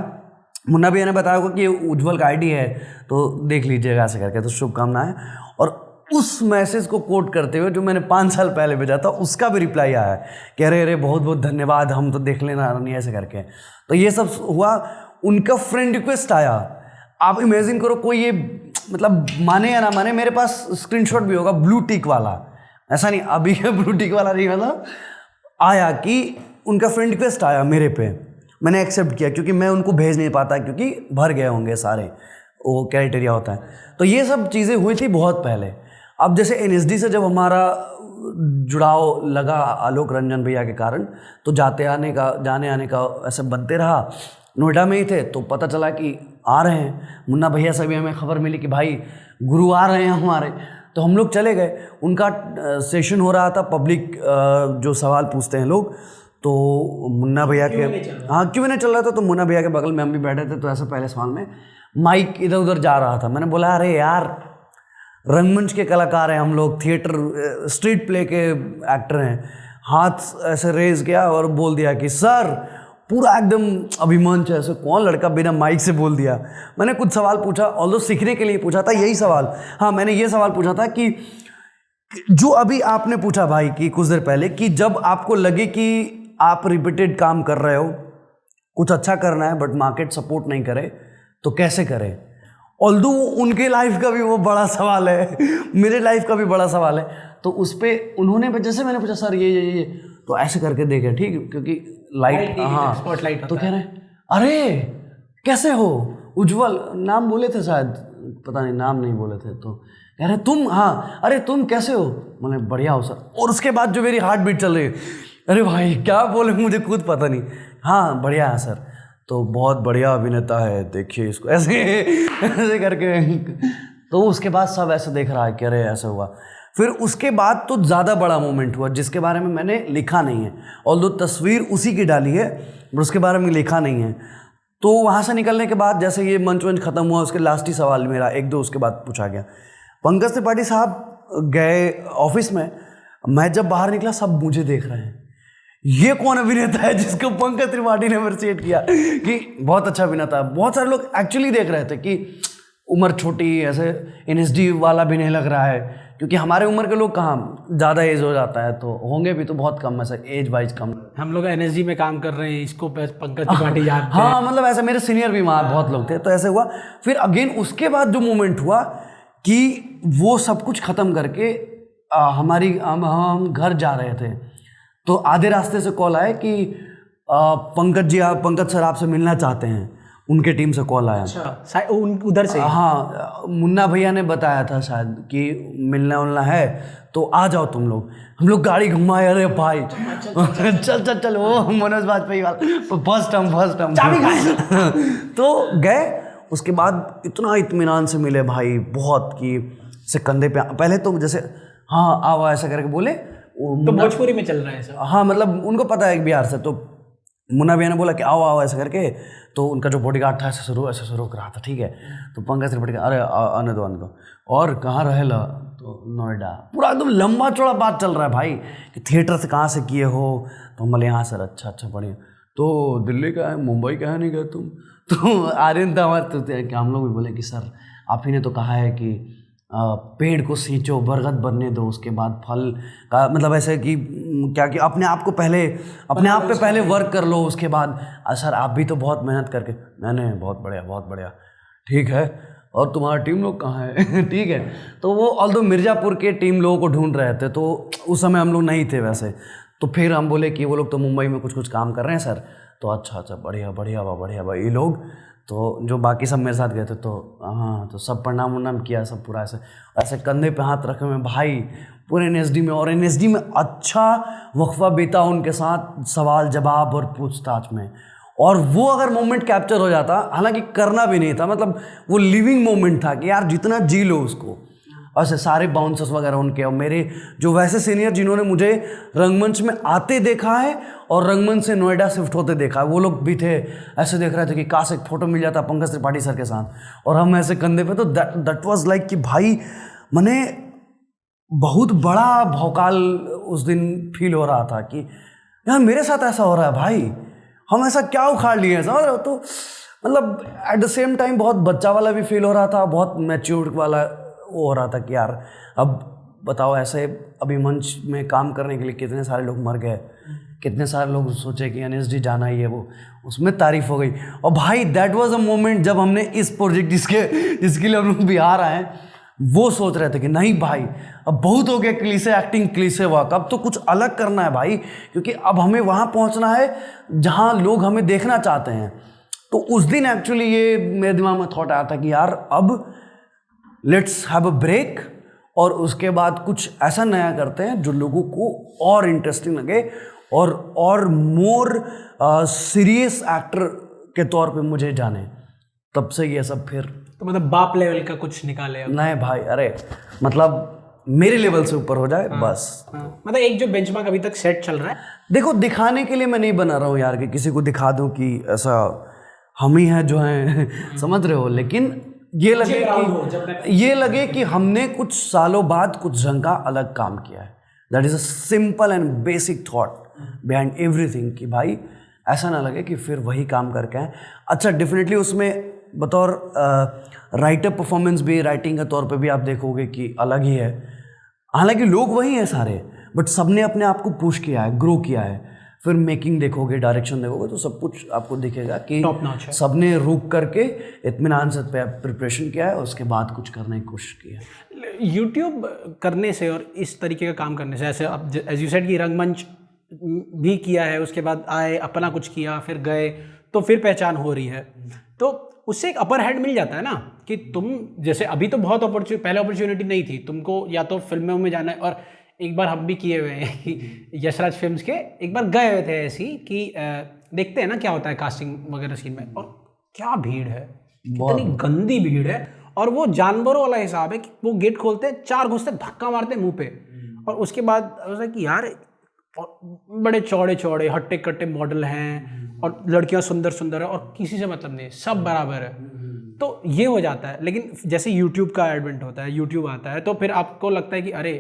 A: मुन्ना भैया ने बताया होगा कि ये उज्जवल का आईडी है, तो देख लीजिएगा ऐसे करके, तो शुभकामनाएं। और उस मैसेज को कोट करते हुए जो मैंने 5 साल पहले भेजा था, उसका भी रिप्लाई आया है कि अरे बहुत बहुत धन्यवाद, हम तो देख लेना नहीं, ऐसे करके। तो ये सब हुआ। उनका फ्रेंड रिक्वेस्ट आया। आप इमेजिन करो, कोई ये मतलब माने या ना माने, मेरे पास स्क्रीनशॉट भी होगा ब्लू टिक वाला, ऐसा नहीं अभी ब्लू टिक वाला नहीं, मतलब आया कि उनका फ्रेंड रिक्वेस्ट आया मेरे पे, मैंने एक्सेप्ट किया, क्योंकि मैं उनको भेज नहीं पाता, क्योंकि भर गए होंगे सारे, वो क्राइटेरिया होता है। तो ये सब चीज़ें हुई थी बहुत पहले। अब जैसे NSD से जब हमारा जुड़ाव लगा आलोक रंजन भैया के कारण, तो जाने आने का ऐसे बनते रहा। नोएडा में ही थे तो पता चला कि आ रहे हैं, मुन्ना भैया से भी हमें खबर मिली कि भाई गुरु आ रहे हैं हमारे, तो हम लोग चले गए। उनका सेशन हो रहा था, पब्लिक जो सवाल पूछते हैं लोग, तो मुन्ना भैया के क्यों नहीं चल रहा था, तो मुन्ना भैया के बगल में हम भी बैठे थे, तो ऐसे पहले सवाल में माइक इधर उधर जा रहा था। मैंने बोला अरे यार, रंगमंच के कलाकार हैं हम लोग, थिएटर स्ट्रीट प्ले के एक्टर हैं। हाथ ऐसे रेज किया और बोल दिया कि सर, पूरा एकदम अभिमान से, ऐसे कौन लड़का बिना माइक से बोल दिया। मैंने कुछ सवाल पूछा, ऑल्दो सीखने के लिए पूछा था यही सवाल। हाँ, मैंने ये सवाल पूछा था कि जो अभी आपने पूछा भाई कि कुछ देर पहले, कि जब आपको लगे कि आप रिपीटेड काम कर रहे हो, कुछ अच्छा करना है बट मार्केट सपोर्ट नहीं करे, तो कैसे करें। ऑल्दो उनके लाइफ का भी वो बड़ा सवाल है, मेरे लाइफ का भी बड़ा सवाल है। तो उस पर उन्होंने, जैसे मैंने पूछा सर ये, तो ऐसे करके देखे, ठीक, क्योंकि लाइट, हाँ स्पॉटलाइट, तो कह रहे अरे कैसे हो उज्जवल, नाम बोले थे शायद, पता नहीं नाम नहीं बोले थे, तो कह रहे तुम, हाँ अरे तुम कैसे हो, मैंने बढ़िया हो सर। और उसके बाद जो मेरी हार्ट बीट चल रही है, अरे भाई क्या बोले मुझे खुद पता नहीं, हाँ बढ़िया है सर, तो बहुत बढ़िया अभिनेता है, देखिए इसको, ऐसे करके। तो उसके बाद सब ऐसे देख रहा है कि अरे ऐसे हुआ। फिर उसके बाद तो ज़्यादा बड़ा मोमेंट हुआ जिसके बारे में मैंने लिखा नहीं है, ऑल्दो तस्वीर उसी की डाली है, पर उसके बारे में लिखा नहीं है। तो वहाँ से निकलने के बाद जैसे ये मंच वंच ख़त्म हुआ, उसके लास्ट ही सवाल मेरा 1-2 उसके बाद पूछा गया। पंकज त्रिपाठी साहब गए ऑफिस में, मैं जब बाहर निकला सब मुझे देख रहे हैं, ये कौन अभिनेता है जिसको पंकज त्रिपाठी ने अप्रिशिएट किया कि बहुत अच्छा अभिनेता है। बहुत सारे लोग एक्चुअली देख रहे थे कि उम्र छोटी, ऐसे NSD वाला भी नहीं लग रहा है, क्योंकि हमारे उम्र के लोग कहाँ, ज़्यादा एज हो जाता है तो होंगे भी तो बहुत कम, ऐसा एज वाइज कम।
B: हम लोग NSD में काम कर रहे हैं, इसको पंकज त्रिपाठी याद
A: हाँ, मतलब ऐसे मेरे सीनियर भी वहाँ बहुत लोग थे, तो ऐसे हुआ। फिर अगेन उसके बाद जो मोमेंट हुआ कि वो सब कुछ ख़त्म करके हम घर जा रहे थे, तो आधे रास्ते से कॉल आया कि पंकज सर आपसे मिलना चाहते हैं। उनके टीम से कॉल आया।
B: अच्छा, उधर से?
A: हाँ, मुन्ना भैया ने बताया था शायद कि मिलना उलना है तो आ जाओ तुम लोग। हम लोग गाड़ी घुमाए, अरे भाई चल चल चल, वो मनोज वाजपेयी वाला फर्स्ट टाइम तो गए। उसके बाद इतना इत्मीनान से मिले भाई, बहुत कि से कंधे पे, पहले तो जैसे हाँ आओ ऐसा करके बोले।
B: तो भोजपुरी में चल रहा है सब?
A: हाँ, मतलब उनको पता है बिहार से, तो मुन्ना भैया ने बोला कि आओ आओ ऐसा करके। तो उनका जो बॉडीगार्ड था ऐसे शुरू कर रहा था, ठीक है। तो पंकज त्रिपाठी, अरे आने दो और कहाँ रहेला, तो नोएडा। पूरा एकदम लंबा चौड़ा बात चल रहा है भाई कि थिएटर से कहाँ से किए हो, तो हम बोले यहाँ सर, अच्छा बढ़िया। तो दिल्ली का है, मुंबई का है, नहीं गए तुम? तो आर्यन था हमारे, तो हम लोग भी बोले कि सर आप ही ने तो कहा है कि पेड़ को सींचो, बरगद बनने दो, उसके बाद फल का, मतलब ऐसे कि क्या कि अपने आप पे पहले वर्क कर लो, उसके बाद सर आप भी तो बहुत मेहनत करके। मैंने बहुत बढ़िया ठीक है, और तुम्हारा टीम लोग कहाँ है? ठीक है। तो वो ऑल्दो मिर्ज़ापुर के टीम लोगों को ढूंढ रहे थे, तो उस समय हम लोग नहीं थे वैसे। तो फिर हम बोले कि वो लोग तो मुंबई में कुछ काम कर रहे हैं सर। तो अच्छा बढ़िया भाई ये लोग, तो जो बाकी सब मेरे साथ गए थे, तो हाँ, तो सब प्रणाम उन्नाम किया, सब पूरा ऐसे कंधे पे हाथ रखे हुए भाई पूरे एनएसडी में। और एनएसडी में अच्छा वक्फा बीता उनके साथ, सवाल जवाब और पूछताछ में। और वो अगर मोमेंट कैप्चर हो जाता, हालांकि करना भी नहीं था, मतलब वो लिविंग मोमेंट था कि यार जितना जी लो उसको। ऐसे सारे बाउंसर्स वगैरह उनके, और मेरे जो वैसे सीनियर जिन्होंने मुझे रंगमंच में आते देखा है और रंगमंच से नोएडा शिफ्ट होते देखा है, वो लोग भी थे। ऐसे देख रहे थे कि काश एक फ़ोटो मिल जाता पंकज त्रिपाठी सर के साथ, और हम ऐसे कंधे पे। तो दैट वाज लाइक कि भाई मैंने बहुत बड़ा भौकाल उस दिन फील हो रहा था कि यार मेरे साथ ऐसा हो रहा है भाई, हम ऐसा क्या उखाड़ लिए हैं, समझ रहे हो? तो मतलब एट द सेम टाइम बहुत बच्चा वाला भी फील हो रहा था, बहुत मैच्योर वाला वो हो रहा था कि यार अब बताओ, ऐसे अभी मंच में काम करने के लिए कितने सारे लोग मर गए, कितने सारे लोग सोचे कि एनएसडी जाना ही है, वो उसमें तारीफ हो गई। और भाई दैट वाज अ मोमेंट जब हमने इस प्रोजेक्ट जिसके लिए हम लोग बिहार आए हैं, वो सोच रहे थे कि नहीं भाई अब बहुत हो गया क्लीसे एक्टिंग, क्लीसे वर्क, अब तो कुछ अलग करना है भाई, क्योंकि अब हमें वहाँ पहुँचना है जहाँ लोग हमें देखना चाहते हैं। तो उस दिन एक्चुअली ये मेरे दिमाग में थॉट आया था कि यार अब लेट्स हैव अ ब्रेक, और उसके बाद कुछ ऐसा नया करते हैं जो लोगों को और इंटरेस्टिंग लगे, और मोर सीरियस एक्टर के तौर पे मुझे जाने। तब से ये सब फिर
B: तो मतलब बाप लेवल का कुछ निकाले अब?
A: नहीं भाई, अरे मतलब मेरे लेवल से ऊपर हो जाए बस।
B: मतलब एक जो बेंचमार्क अभी तक सेट चल रहा है,
A: देखो दिखाने के लिए मैं नहीं बना रहा हूँ यार कि किसी को दिखा दूँ कि ऐसा हम ही हैं जो हैं समझ रहे हो, लेकिन ये लगे कि हमने कुछ सालों बाद कुछ जंग का अलग काम किया है। That is a simple and basic thought behind everything, कि भाई ऐसा ना लगे कि फिर वही काम करके आए। अच्छा, डेफिनेटली उसमें बतौर राइटर परफॉर्मेंस भी, राइटिंग के तौर पे भी आप देखोगे कि अलग ही है। हालांकि लोग वही हैं सारे, बट सबने अपने आप को पुश किया है, ग्रो किया है। फिर मेकिंग देखोगे, डायरेक्शन देखोगे, तो सब कुछ आपको दिखेगा कि सबने रुक करके इत्मीनान से प्रिपरेशन किया है, उसके बाद कुछ करने की कोशिश की है।
B: यूट्यूब करने से और इस तरीके का काम करने से, ऐसे अब एज यू सेड कि रंगमंच भी किया है, उसके बाद आए अपना कुछ किया, फिर गए, तो फिर पहचान हो रही है, तो उससे एक अपर हैंड मिल जाता है ना कि तुम जैसे अभी तो बहुत पहले अपॉर्चुनिटी नहीं थी तुमको, या तो फिल्मों में जाना है। और एक बार हम भी किए हुए हैं कि यशराज फिल्म्स के एक बार गए हुए थे ऐसी कि देखते हैं ना क्या होता है कास्टिंग वगैरह सीन में, और क्या भीड़ है, कितनी गंदी भीड़ है। और वो जानवरों वाला हिसाब है कि वो गेट खोलते हैं, 4 घुसते धक्का मारते मुंह पे, और उसके बाद कि यार बड़े चौड़े चौड़े हट्टे कट्टे मॉडल हैं, और लड़कियां सुंदर सुंदर है, और किसी से मतलब नहीं, सब बराबर है। तो ये हो जाता है। लेकिन जैसे यूट्यूब का एडवेंट होता है, यूट्यूब आता है, तो फिर आपको लगता है कि अरे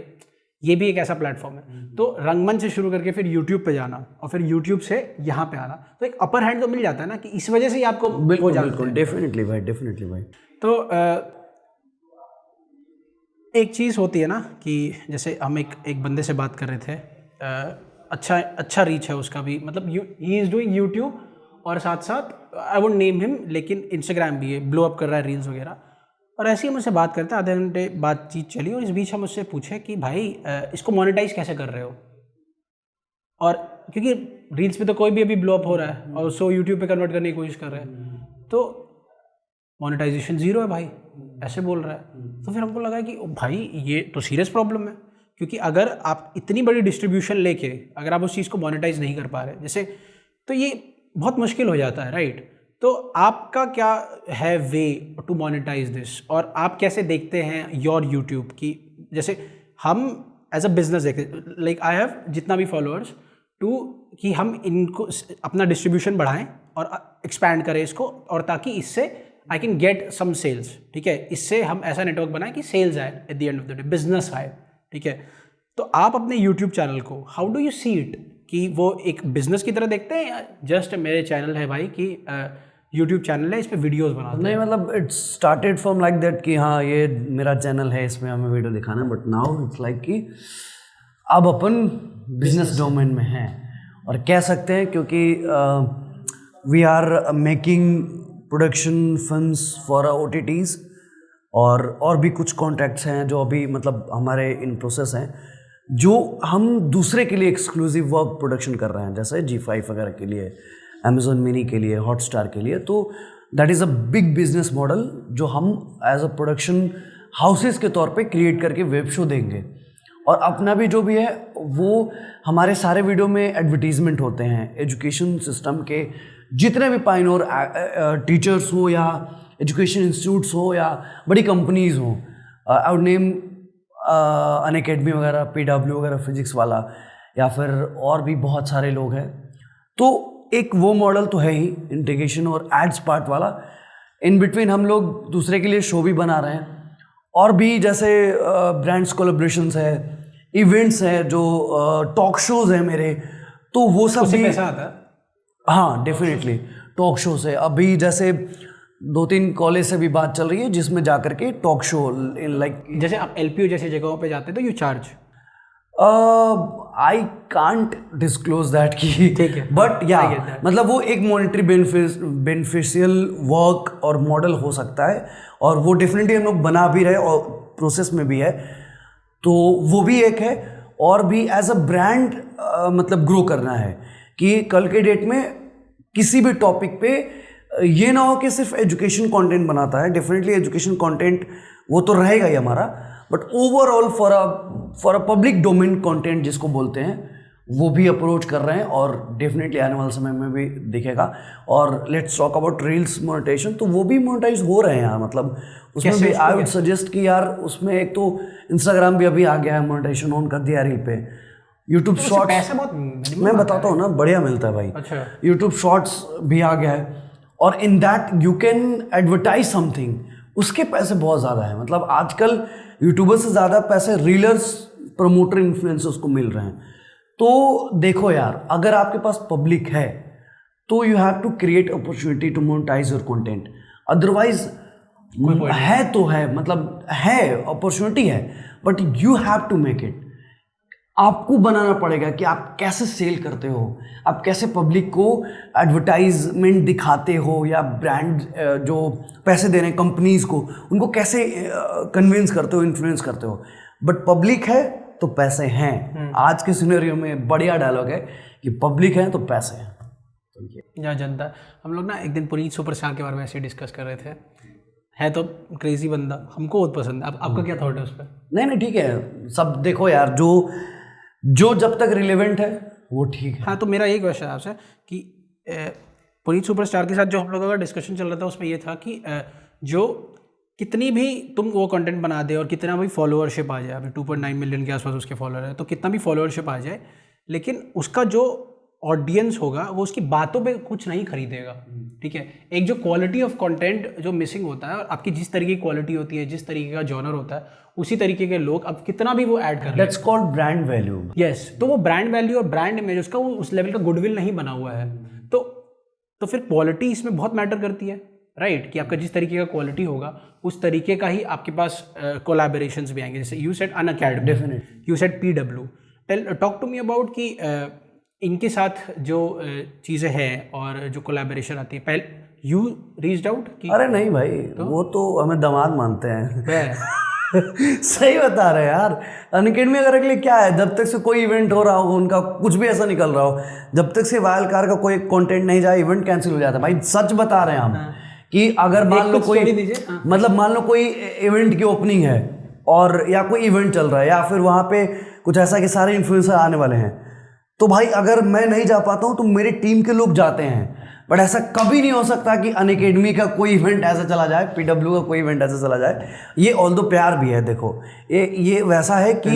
B: ये भी एक ऐसा प्लेटफॉर्म है। तो रंगमंच से शुरू करके फिर यूट्यूब पे जाना, और फिर यूट्यूब से यहाँ पे आना, तो एक अपर हैंड तो मिल जाता है ना कि इस वजह से ही आपको
A: बिल्कुल डेफिनेटली भाई।
B: तो एक चीज़ होती है ना कि जैसे हम एक बंदे से बात कर रहे थे, अच्छा रीच है उसका भी, मतलब ही इज़ डूइंग यूट्यूब और साथ साथ आई वुड नेम हिम, लेकिन इंस्टाग्राम भी है, ब्लो अप कर रहा है रील्स वगैरह। और ऐसे ही हम उससे बात करते, आधे घंटे बातचीत चली और इस बीच हम उससे पूछे कि भाई इसको मोनेटाइज कैसे कर रहे हो। और क्योंकि रील्स पे तो कोई भी अभी ब्लो अप हो रहा है और उसको यूट्यूब पे कन्वर्ट करने की कोशिश कर रहे हैं, तो मोनेटाइजेशन 0 है भाई, ऐसे बोल रहा है। तो फिर हमको लगा कि भाई ये तो सीरियस प्रॉब्लम है, क्योंकि अगर आप इतनी बड़ी डिस्ट्रीब्यूशन लेके अगर आप उस चीज़ को मोनेटाइज नहीं कर पा रहे जैसे, तो ये बहुत मुश्किल हो जाता है, राइट। तो आपका क्या है वे टू मोनेटाइज दिस, और आप कैसे देखते हैं योर यूट्यूब की, जैसे हम एज अ बिजनेस देखते, लाइक आई हैव जितना भी फॉलोअर्स टू, कि हम इनको अपना डिस्ट्रीब्यूशन बढ़ाएं और एक्सपैंड करें इसको, और ताकि इससे I can get some sales, ठीक है। इससे हम ऐसा नेटवर्क बनाएं कि सेल्स आए at the end of the day, business आए, ठीक है। तो आप अपने यूट्यूब चैनल को how do you see it, कि वो एक बिजनेस की तरह देखते हैं या जस्ट मेरे चैनल है भाई कि यूट्यूब चैनल है, इस पर वीडियोस बनाते हैं?
A: नहीं, मतलब it's started from like that कि हाँ ये मेरा चैनल है, इसमें हमें वीडियो दिखाना है, बट नाउ इट्स लाइक कि अब अपन बिजनेस डोमेन में हैं और कह सकते हैं, क्योंकि we are making production films for OTTs और भी कुछ कॉन्ट्रैक्ट्स हैं जो अभी मतलब हमारे इन प्रोसेस हैं, जो हम दूसरे के लिए एक्सक्लूसिव वर्क प्रोडक्शन कर रहे हैं, जैसे G5 वगैरह के लिए, Amazon मिनी के लिए, हॉटस्टार के लिए। तो that is a big business model जो हम एज अ प्रोडक्शन हाउसेस के तौर पे क्रिएट करके वेब शो देंगे। और अपना भी जो भी है वो हमारे सारे वीडियो में एडवर्टीजमेंट होते हैं। एजुकेशन सिस्टम के जितने भी पाइनोर टीचर्स हो या एजुकेशन इंस्टीट्यूट्स हो या बड़ी कंपनीज़ हो, आई वुड नेम अनअकैडमी वगैरह, PW वगैरह, फिजिक्स वाला, या फिर और भी बहुत सारे लोग हैं। तो एक वो मॉडल तो है ही इंटीग्रेशन और एड्स पार्ट वाला। इन बिटवीन हम लोग दूसरे के लिए शो भी बना रहे हैं, और भी जैसे ब्रांड्स कोलैबोरेशंस है, इवेंट्स हैं, जो टॉक शोज़ हैं मेरे, तो वो सब भी
B: पैसा आता है।
A: हाँ डेफिनेटली टॉक शो से। अभी जैसे 2-3 कॉलेज से भी बात चल रही है जिसमें जा करके टॉक शो, लाइक
B: जैसे आप LPO जैसी जगहों पे जाते हैं तो you charge?
A: I can't disclose that की,
B: ठीक है,
A: बट या मतलब वो एक मॉनेटरी बेनिफिशियल वर्क और मॉडल हो सकता है, और वो डेफिनेटली हम लोग बना भी रहे और प्रोसेस में भी है, तो वो भी एक है। और भी एज अ ब्रांड मतलब ग्रो करना है कि कल के डेट में किसी भी टॉपिक पे ये ना हो कि सिर्फ एजुकेशन कंटेंट बनाता है। डेफिनेटली एजुकेशन कंटेंट वो तो रहेगा ही हमारा, but overall for a public domain content जिसको बोलते हैं, वो भी अप्रोच कर रहे हैं, और डेफिनेटली आने वाले समय में भी दिखेगा। और let's talk about reels monetization, तो वो भी मोनेटाइज हो रहे हैं यार। मतलब उसमें भी आई वुड सजेस्ट कि यार उसमें एक तो इंस्टाग्राम भी अभी आ गया है, मोनेटाइजेशन ऑन कर दिया रील पे। यूट्यूब शॉर्ट्स
B: पैसा बहुत
A: मैं बताता हूँ ना, बढ़िया मिलता है भाई।
B: अच्छा,
A: यूट्यूब शॉर्ट्स भी आ गया है, और in that you can advertise something, उसके पैसे बहुत ज़्यादा है। मतलब आजकल यूट्यूबर से ज़्यादा पैसे रीलर्स, प्रमोटर, इन्फ्लुएंसर्स को मिल रहे हैं। तो देखो यार, अगर आपके पास पब्लिक है तो you have to create opportunity to monetize your content. Otherwise है तो है, मतलब है अपॉर्चुनिटी है, but you have to make it. आपको बनाना पड़ेगा कि आप कैसे सेल करते हो, आप कैसे पब्लिक को एडवर्टाइजमेंट दिखाते हो, या ब्रांड जो पैसे दे रहे हैं कंपनीज को, उनको कैसे कन्विंस करते हो, इन्फ्लुएंस करते हो। बट पब्लिक है तो पैसे हैं। आज के सिनेरियो में बढ़िया डायलॉग है कि पब्लिक है तो पैसे हैं।
B: या जनता। हम लोग ना एक दिन पुनीत सुपरस्टार के बारे में ऐसे डिस्कस कर रहे थे, है तो क्रेजी बंदा, हमको बहुत पसंद है। आपका क्या थॉट है उस पर?
A: नहीं ठीक है, सब देखो यार, जो जब तक रिलेवेंट है वो ठीक है।
B: हाँ, तो मेरा एक क्वेश्चन आपसे कि पुनीत सुपरस्टार के साथ जो हम लोगों का डिस्कशन चल रहा था, उसमें ये था कि जो कितनी भी तुम वो कंटेंट बना दे और कितना भी फॉलोअरशिप आ जाए, अभी 2.9 मिलियन के आसपास उसके फॉलोअर है, तो कितना भी फॉलोअरशिप आ जाए, लेकिन उसका जो ऑडियंस होगा वो उसकी बातों पे कुछ नहीं खरीदेगा, ठीक है। एक जो क्वालिटी ऑफ कंटेंट जो मिसिंग होता है, और आपकी जिस तरीके की क्वालिटी होती है, जिस तरीके का जॉनर होता है, उसी तरीके के लोग अब कितना भी वो ऐड कर रहे हैं,
A: that's called brand value.
B: Yes, तो वो ब्रांड वैल्यू और ब्रांड इमेज उसका वो उस लेवल का गुडविल नहीं बना हुआ है। तो फिर क्वालिटी इसमें बहुत मैटर करती है, राइट, कि आपका जिस तरीके का क्वालिटी होगा उस तरीके का ही आपके पास कोलैबोरेशंस भी आएंगे। जैसे you said Unacademy, definitely, you said PW। Talk to me about कि इनके साथ जो चीज़ें हैं और जो कोलैबोरेशन आती है, पहले यू रीच्ड आउट कि
A: अरे नहीं भाई, वो तो हमें दामाद मानते हैं।
B: मैं
A: सही बता रहे हैं यार। अनअकैडमी अगर अगले क्या है, जब तक से कोई इवेंट हो रहा हो, उनका कुछ भी ऐसा निकल रहा हो, जब तक से वाइल्ड कार्ड का कोई कंटेंट नहीं जाए, इवेंट कैंसिल हो जाता है भाई। सच बता रहे हैं हम कि अगर मान लो कोई मतलब मान लो कोई इवेंट की ओपनिंग है और या कोई इवेंट चल रहा है या फिर वहाँ पे कुछ ऐसा कि सारे इन्फ्लुएंसर आने वाले हैं, तो भाई अगर मैं नहीं जा पाता हूँ तो मेरी टीम के लोग जाते हैं। बट ऐसा कभी नहीं हो सकता कि अनअकैडमी का कोई इवेंट ऐसा चला जाए, पीडब्ल्यू का कोई इवेंट ऐसा चला जाए। ये ऑल दो प्यार भी है, देखो ये वैसा है कि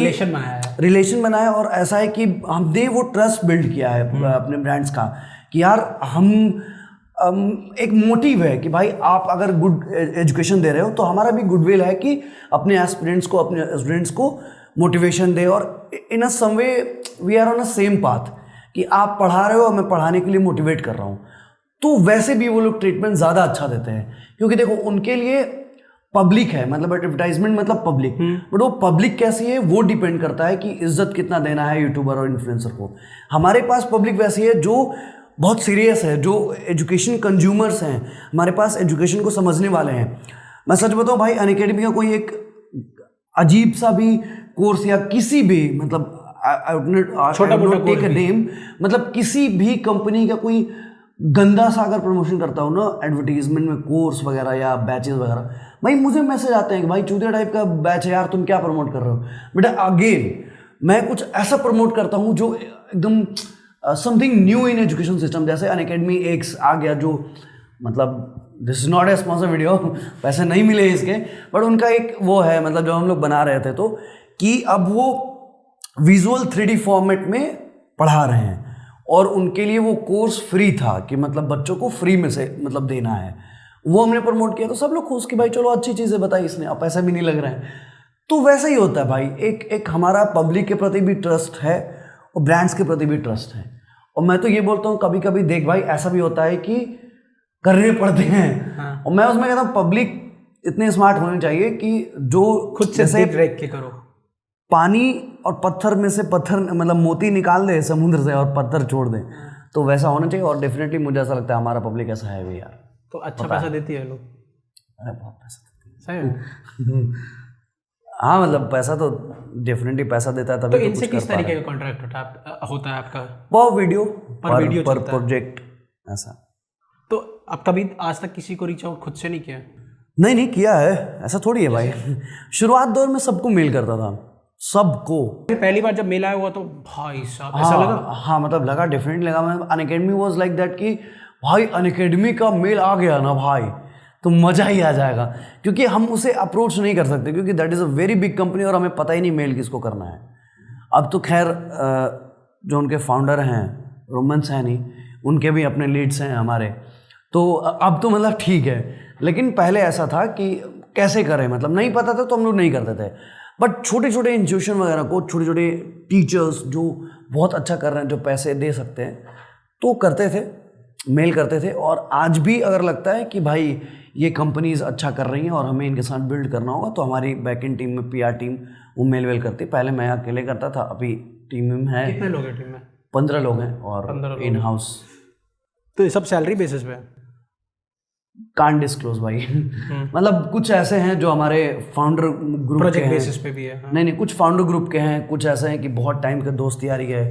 A: रिलेशन बनाया और ऐसा है कि हमने वो ट्रस्ट बिल्ड किया है अपने ब्रांड्स का कि यार हम एक मोटिव है कि भाई आप अगर गुड एजुकेशन दे रहे हो तो हमारा भी गुडविल है कि अपने एस्पिरेंट्स को, अपने स्टूडेंट्स को मोटिवेशन दे और in a some way we are on a same path कि आप पढ़ा रहे हो, मैं पढ़ाने के लिए मोटिवेट कर रहा हूँ। तो वैसे भी वो लोग ट्रीटमेंट ज़्यादा अच्छा देते हैं क्योंकि देखो उनके लिए पब्लिक है, मतलब एडवर्टाइजमेंट मतलब पब्लिक, बट वो पब्लिक कैसी है वो डिपेंड करता है कि इज्जत कितना देना है यूट्यूबर और इन्फ्लुएंसर को। हमारे पास पब्लिक वैसी है जो बहुत सीरियस है, जो एजुकेशन कंज्यूमर्स हैं, हमारे पास एजुकेशन को समझने वाले हैं। मैं सच बताऊँ भाई, अनअकैडमी का कोई एक अजीब सा भी कोर्स या किसी भी मतलब छोटा मोटा टेक अ नेम, मतलब किसी भी कंपनी का कोई गंदा सा अगर प्रमोशन करता हूँ ना एडवर्टीजमेंट में, कोर्स वगैरह या बैचेस वगैरह, भाई मुझे मैसेज आते हैं कि भाई चूतिया टाइप का बैच है यार, तुम क्या प्रमोट कर रहे हो। बट अगेन मैं कुछ ऐसा प्रमोट करता हूँ जो एकदम something new in education system. जैसे अनअकैडमी एक्स आ गया, जो मतलब this is not a sponsor video, पैसे नहीं मिले इसके, बट उनका एक वो है मतलब जो हम लोग बना रहे थे, तो कि अब वो विजुअल 3D फॉर्मेट में पढ़ा रहे हैं और उनके लिए वो कोर्स फ्री था कि मतलब बच्चों को फ्री में से मतलब देना है। वो हमने प्रमोट किया तो सब लोग खुश कि भाई चलो अच्छी चीज़ें बताई इसने, अब पैसा भी नहीं लग रहे हैं। तो वैसा ही होता है भाई, एक हमारा पब्लिक के प्रति भी ट्रस्ट है और ब्रांड्स के प्रति भी ट्रस्ट है। और मैं तो ये बोलता हूँ कभी कभी देख भाई ऐसा भी होता है कि करने पड़ते हैं। और मैं उसमें कहता हूँ पब्लिक इतने स्मार्ट होने चाहिए कि जो
B: खुद से देख के करो।
A: पानी और पत्थर में से पत्थर मतलब मोती निकाल दे समुद्र से और पत्थर छोड़ दे, तो वैसा होना चाहिए। और डेफिनेटली मुझे ऐसा लगता है हमारा पब्लिक ऐसा है भी यार।
B: तो अच्छा पैसा देती है लोग?
A: अरे बहुत पैसा देती है।
B: सही है।
A: हाँ मतलब पैसा तो डेफिनेटली पैसा देता है तभी।
B: तो इनसे किस तरीके का कॉन्ट्रैक्ट होता है आपका?
A: पर वीडियो
B: पर
A: प्रोजेक्ट ऐसा।
B: तो अब कभी आज तक किसी को रीच आउट खुद से नहीं किया?
A: नहीं किया है, ऐसा थोड़ी है भाई। शुरुआत दौर में सबको मेल करता था, सबको।
B: पहली बार जब मेल आया हुआ तो भाई साहब ऐसा लगा?
A: हाँ मतलब लगा, डेफिनेटली लगा। मैं अनअकैडमी वाज लाइक दैट कि भाई अनअकैडमी का मेल आ गया ना भाई तो मज़ा ही आ जाएगा, क्योंकि हम उसे अप्रोच नहीं कर सकते क्योंकि that is a very big company और हमें पता ही नहीं मेल किसको करना है। अब तो खैर जो उनके फाउंडर हैं रोमन्स हैं नहीं, उनके भी अपने लीड्स हैं हमारे, तो अब तो मतलब ठीक है। लेकिन पहले ऐसा था कि कैसे करें, मतलब नहीं पता था तो हम लोग नहीं करते थे। बट छोटे छोटे इंस्टीट्यूशन वगैरह को, छोटे छोटे टीचर्स जो बहुत अच्छा कर रहे हैं, जो पैसे दे सकते हैं, तो करते थे, मेल करते थे। और आज भी अगर लगता है कि भाई ये कंपनीज अच्छा कर रही हैं और हमें इनके साथ बिल्ड करना होगा, तो हमारी बैकएंड टीम में PR टीम वो मेल करती। पहले मैं अकेले करता था, अभी टीम में है।
B: कितने लोग हैं टीम में?
A: 15 लोग हैं और इन हाउस।
B: तो ये सब सैलरी बेसिस पे?
A: कांट डिस्क्लोज भाई। मतलब कुछ ऐसे हैं जो हमारे फाउंडर ग्रुप
B: प्रोजेक्ट बेसिस पे भी है।
A: नहीं कुछ फाउंडर ग्रुप के हैं, कुछ ऐसे हैं कि बहुत टाइम के दोस्त यारी है,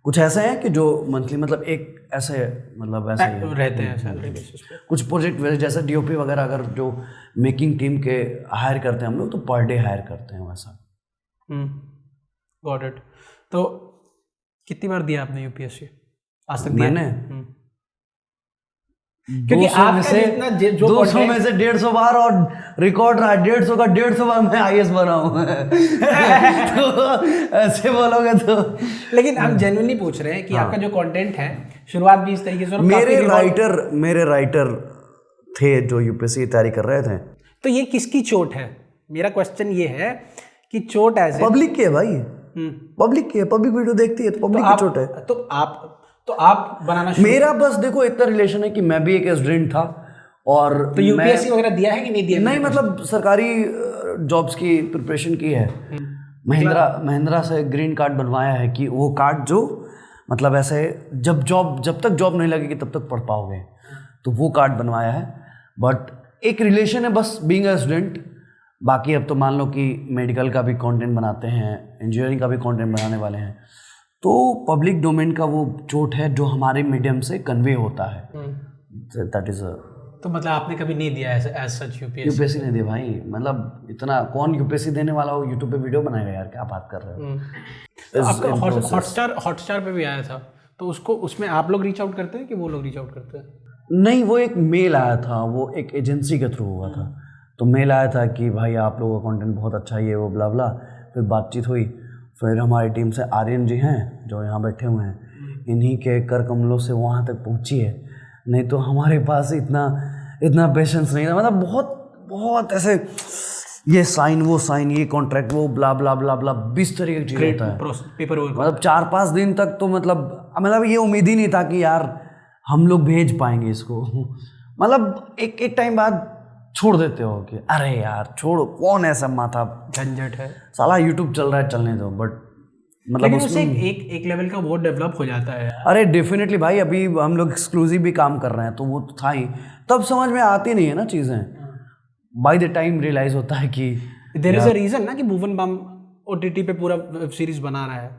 A: कुछ ऐसे हैं कि जो मंथली मतलब एक ऐसे मतलब ऐसे ही
B: रहते हैं सैलरी बेसिस पे।
A: कुछ प्रोजेक्ट जैसे DOP वगैरह अगर जो मेकिंग टीम के हायर करते हैं हम लोग, तो पर डे हायर करते हैं वैसा।
B: Got it. तो कितनी बार दिया आपने UPSC आज तक? मैंने क्योंकि आप में से 200 में से 150 बार और रिकॉर्ड रहा 150 का 150 बार मैं IAS बना हूँ। तो ऐसे बोलोगे तो। लेकिन हम जेन्युइनली पूछ रहे हैं कि आपका जो कंटेंट है शुरुआत भी इस तरीके से।
A: मेरे राइटर थे जो UPSC की तैयारी कर रहे थे।
B: तो ये किसकी चोट है? मेरा क्वेश्चन ये है कि चोट ऐसे
A: पब्लिक की है भाई, पब्लिक की है, पब्लिक वीडियो देखती है तो पब्लिक की चोट है।
B: तो आप बनाना
A: मेरा बस देखो इतना रिलेशन है कि मैं भी एक स्टूडेंट था और
B: तो UPSC वगैरह दिया है कि नहीं दिया?
A: नहीं मतलब सरकारी जॉब्स की प्रिपरेशन की है। महिंद्रा से ग्रीन कार्ड बनवाया है कि वो कार्ड जो मतलब ऐसे जब तक जॉब नहीं लगेगी तब तक पढ़ पाओगे। तो वो कार्ड बनवाया है। बट एक रिलेशन है बस बीइंग अ स्टूडेंट। बाकी अब तो मान लो कि मेडिकल का भी कंटेंट बनाते हैं, इंजीनियरिंग का भी कंटेंट बनाने वाले हैं, तो पब्लिक डोमेन का वो चोट है जो हमारे मीडियम से कन्वे होता है। दैट इज
B: तो मतलब आपने कभी नहीं दिया एज सच
A: यूपीएससी नहीं दिया भाई। मतलब इतना कौन यूपीएससी देने वाला हो यूट्यूब पे वीडियो बनाएगा यार, क्या बात कर रहे हो।
B: आपका हॉटस्टार पे भी आया था, तो उसको उसमें आप लोग रीच आउट करते हैं कि वो लोग रीच आउट करते हैं?
A: नहीं, वो एक मेल आया था, वो एक एजेंसी के थ्रू हुआ था। तो मेल आया था कि भाई आप लोगों का कंटेंट बहुत अच्छा है, ये वो ब्ला ब्ला। फिर बातचीत हुई, फिर हमारी टीम से आर्यन जी हैं जो यहाँ बैठे हुए हैं, इन्हीं के कर कमलों से वहाँ तक पहुँची है। नहीं तो हमारे पास इतना पेशेंस नहीं था। मतलब बहुत ऐसे ये साइन वो साइन, ये कॉन्ट्रैक्ट वो ब्ला ब्ला ब्ला ब्ला 20 तरीके की चीज़ होता है
B: पेपर वर्क।
A: मतलब 4-5 दिन तक तो मतलब ये उम्मीद ही नहीं था कि यार हम लोग भेज पाएंगे इसको। मतलब एक टाइम बाद छोड़ देते हो कि अरे यार छोड़ो, कौन ऐसा माथा
B: झंझट है,
A: साला यूट्यूब चल रहा है चलने दो। बट मतलब
B: उससे एक लेवल का वो डेवलप हो जाता है।
A: अरे डेफिनेटली भाई, अभी हम लोग एक्सक्लूसिव भी काम कर रहे हैं, तो वो तो था ही। तब समझ में आती नहीं है ना चीज़ें, बाय द टाइम रियलाइज होता है कि
B: देयर इज अ रीजन ना कि भुवन बाम ओटीटी पे पूरा वेब सीरीज बना रहा है।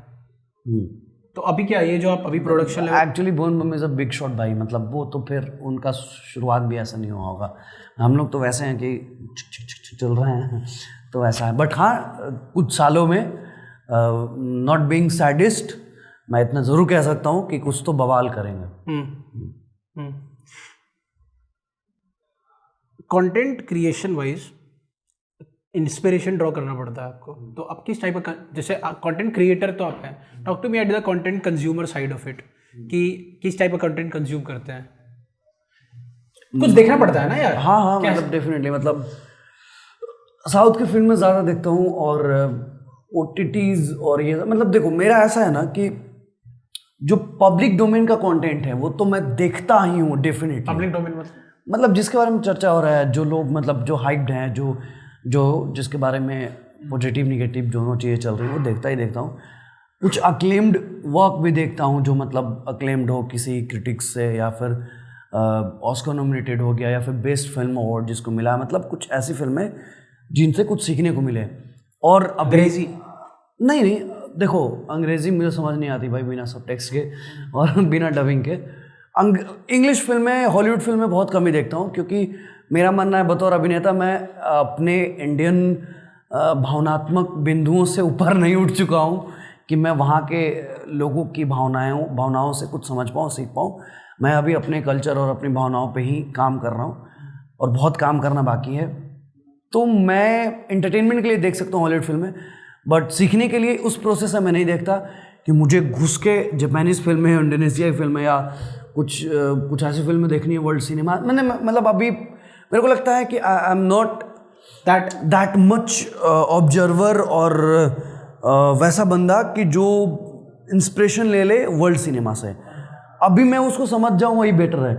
B: तो अभी क्या ये जो आप अभी production
A: actually Bhuvan Bam is a big shot भाई। मतलब वो तो फिर उनका शुरुआत भी ऐसा नहीं हुआ होगा। हम लोग तो वैसे हैं कि चल रहे हैं, तो वैसा है। बट हाँ, कुछ सालों में नॉट बीइंग सैडिस्ट, मैं इतना ज़रूर कह सकता हूँ कि कुछ तो बवाल करेंगे।
B: Content creation wise inspiration draw करना पड़ता है आपको, तो आप किस टाइप का, जैसे कंटेंट क्रिएटर तो आप हैं, talk to me at the content consumer side of it, कि किस टाइप का कंटेंट कंज्यूम करते हैं? कुछ देखना पड़ता है ना यार।
A: हाँ, मतलब डेफिनेटली, मतलब साउथ की फिल्म में ज़्यादा देखता हूँ और OTTs और ये मतलब देखो मेरा ऐसा है ना कि जो पब्लिक डोमेन का कंटेंट है वो तो मैं देखता ही हूँ डेफिनेटली।
B: पब्लिक डोमेन
A: मतलब जिसके बारे में चर्चा हो रहा है, जो लोग मतलब जो हाइप्ड हैं, जो जिसके बारे में पॉजिटिव निगेटिव दोनों चीज़ें चल रही हैं, वो देखता ही देखता हूँ। कुछ अक्लेम्ड वर्क भी देखता हूँ जो मतलब अक्लेम्ड हो किसी क्रिटिक्स से, या फिर ऑस्कर नॉमिनेटेड हो गया, या फिर बेस्ट फिल्म अवार्ड जिसको मिला। मतलब कुछ ऐसी फिल्में जिनसे कुछ सीखने को मिले। और
B: अंग्रेजी
A: नहीं देखो, अंग्रेज़ी मुझे समझ नहीं आती भाई बिना सब टेक्स्ट के और बिना डबिंग के। इंग्लिश फिल्में, हॉलीवुड फिल्में बहुत कम ही देखता हूँ, क्योंकि मेरा मानना है बतौर अभिनेता मैं अपने इंडियन भावनात्मक बिंदुओं से ऊपर नहीं उठ चुका हूँ कि मैं वहाँ के लोगों की भावनाओं से कुछ समझ पाऊँ, सीख पाऊँ। मैं अभी अपने कल्चर और अपनी भावनाओं पे ही काम कर रहा हूँ और बहुत काम करना बाकी है। तो मैं एंटरटेनमेंट के लिए देख सकता हूँ हॉलीवुड फिल्में, बट सीखने के लिए उस प्रोसेस से मैं नहीं देखता कि मुझे घुस के जापानीज़ फिल्में, इंडोनेशियाई फिल्में या कुछ ऐसी फिल्में देखनी है वर्ल्ड सिनेमा। मैंने मतलब अभी मेरे को लगता है कि I am not that much observer और वैसा बंदा कि जो इंस्पिरेशन ले ले वर्ल्ड सिनेमा से। अभी मैं उसको समझ जाऊँ वही बेटर है।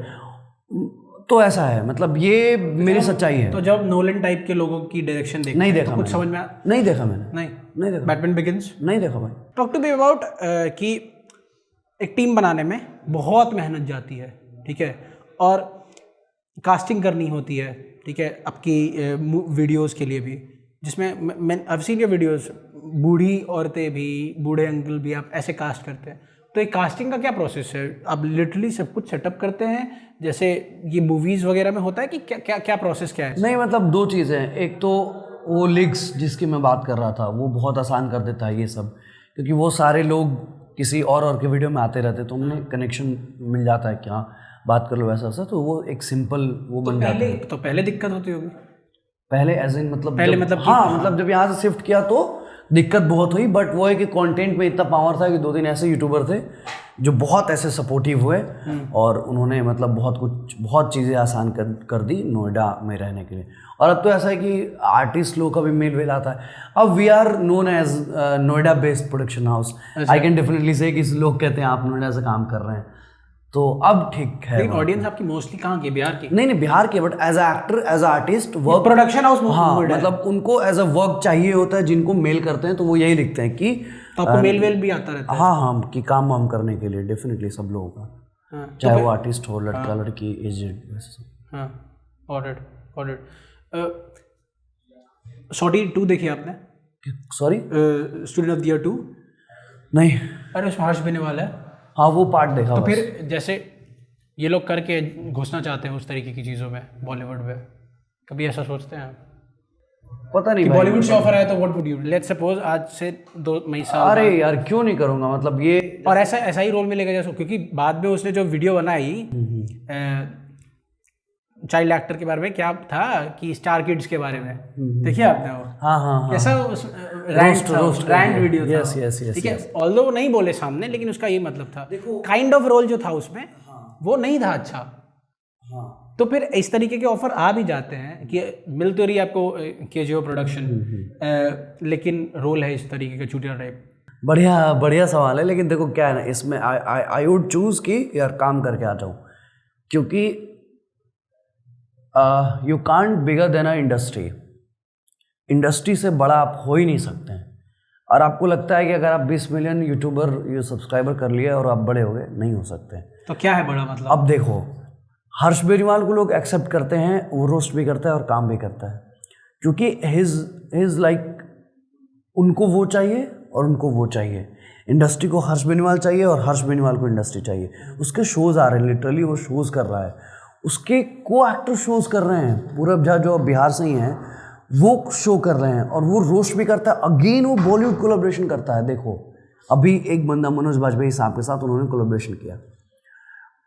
A: तो ऐसा है, मतलब ये मेरी सच्चाई है।
B: तो जब नोलन टाइप के लोगों की डायरेक्शन देखते
A: नहीं देखा,
B: तो कुछ समझ में
A: नहीं देखा मैंने।
B: नहीं देखा। बैटमैन बिगिंस नहीं
A: देखा भाई।
B: टॉक टू मी अबाउट कि एक टीम बनाने में बहुत मेहनत जाती है, ठीक है, और कास्टिंग करनी होती है, ठीक है, आपकी वीडियोस के लिए भी, जिसमें मैं I have seen your videos, बूढ़ी औरतें भी, बूढ़े अंकल भी आप ऐसे कास्ट करते हैं। तो एक कास्टिंग का क्या प्रोसेस है? आप लिटरली सब कुछ सेटअप करते हैं जैसे ये मूवीज़ वगैरह में होता है कि क्या प्रोसेस क्या है?
A: नहीं, मतलब दो चीज़ें हैं। एक तो वो लीग्स जिसकी मैं बात कर रहा था वो बहुत आसान कर देता है ये सब, क्योंकि वो सारे लोग किसी और के वीडियो में आते रहते, तो उन्हें कनेक्शन मिल जाता है कि हाँ बात कर लो ऐसा, तो वो एक सिंपल वो बन जाता है।
B: तो पहले दिक्कत होती होगी?
A: पहले एज इन मतलब हाँ, मतलब जब यहाँ से शिफ्ट किया तो दिक्कत बहुत हुई, बट वो है कि कंटेंट में इतना पावर था कि 2-3 ऐसे यूट्यूबर थे जो बहुत ऐसे सपोर्टिव हुए और उन्होंने मतलब बहुत चीज़ें आसान कर दी नोएडा में रहने के लिए। और अब तो ऐसा है कि आर्टिस्ट लोग का भी मेल वेल आता है। अब we are known as Noida based production house. I can definitely say कि लोग कहते हैं आप नोएडा से काम कर रहे हैं, तो अब ठीक है।
B: लेकिन ऑडियंस आपकी मोस्टली कहाँ की? बिहार की?
A: नहीं बिहार की, but as a actor, as a artist, work
B: production house.
A: हाँ, मतलब उनको एज अ वर्क चाहिए होता है। जिनको मेल करते हैं तो वो यही लिखते हैं कि
B: तो आपको मेल वेल भी आता रहता है?
A: हाँ, कि काम वाम करने के लिए डेफिनेटली सब लोगों का।
B: हाँ
A: चाहे वो आर्टिस्ट हो, लड़का लड़की, एजेड, वैसे सब।
B: हाँ गॉट इट। सॉरी 2 देखी आपने?
A: Sorry,
B: student of the year 2?
A: नहीं।
B: अरे उसमें हर्ष बेनीवाल है।
A: हाँ वो पार्ट देखा
B: तो
A: बस।
B: फिर जैसे ये लोग करके घुसना चाहते हैं उस तरीके की चीज़ों में बॉलीवुड में, कभी ऐसा सोचते हैं आप?
A: पता नहीं
B: कि
A: भाई,
B: बॉलीवुड से ऑफर आया तो what would you, let's suppose आज से 2 मई साल
A: अरे यार क्यों नहीं करूँगा, मतलब ये
B: और ऐसा ही रोल मिलेगा जैसे, क्योंकि बाद में उसने जो वीडियो बनाई चाइल्ड एक्टर के बारे में, क्या था कि स्टार किड्स के बारे में, देखिए आपने वो?
A: हाँ
B: कैसा रैंट वीडियो था।
A: यस
B: ठीक है, ऑल्दो वो नहीं बोले सामने, लेकिन उसका ये मतलब था, काइंड ऑफ रोल जो था उसमें वो नहीं था अच्छा। तो फिर इस तरीके के ऑफर आ भी जाते हैं कि मिल तो रही आपको केजीओ प्रोडक्शन, लेकिन रोल है इस तरीके का चूतिया टाइप।
A: बढ़िया सवाल है, लेकिन देखो क्या है ना, इसमें आई वुड चूज कि यार काम करके आ जाऊँ, क्योंकि you can't bigger than a industry. Industry से बड़ा आप हो ही नहीं सकते हैं। और आपको लगता है कि अगर आप 20 मिलियन यूट्यूबर सब्सक्राइबर कर लिए और आप बड़े हो गए, नहीं हो सकते।
B: तो क्या है बड़ा मतलब?
A: अब देखो, हर्ष बेनीवाल को लोग एक्सेप्ट करते हैं, वो रोस्ट भी करता है और काम भी करता है, क्योंकि हिज लाइक उनको वो चाहिए और उनको वो चाहिए। इंडस्ट्री को हर्ष बेनीवाल चाहिए और हर्ष बेनीवाल को इंडस्ट्री चाहिए। उसके शोज़ आ रहे हैं, लिटरली वो शोज़ कर रहा है, उसके को एक्टर शोज़ कर रहे हैं। पूरब झा जो बिहार से ही हैं वो शो कर रहे हैं और वो रोस्ट भी करता है। अगेन वो बॉलीवुड कोलैबोरेशन करता है। देखो अभी एक बंदा मनोज बाजपेयी साहब के साथ उन्होंने कोलैबोरेशन किया,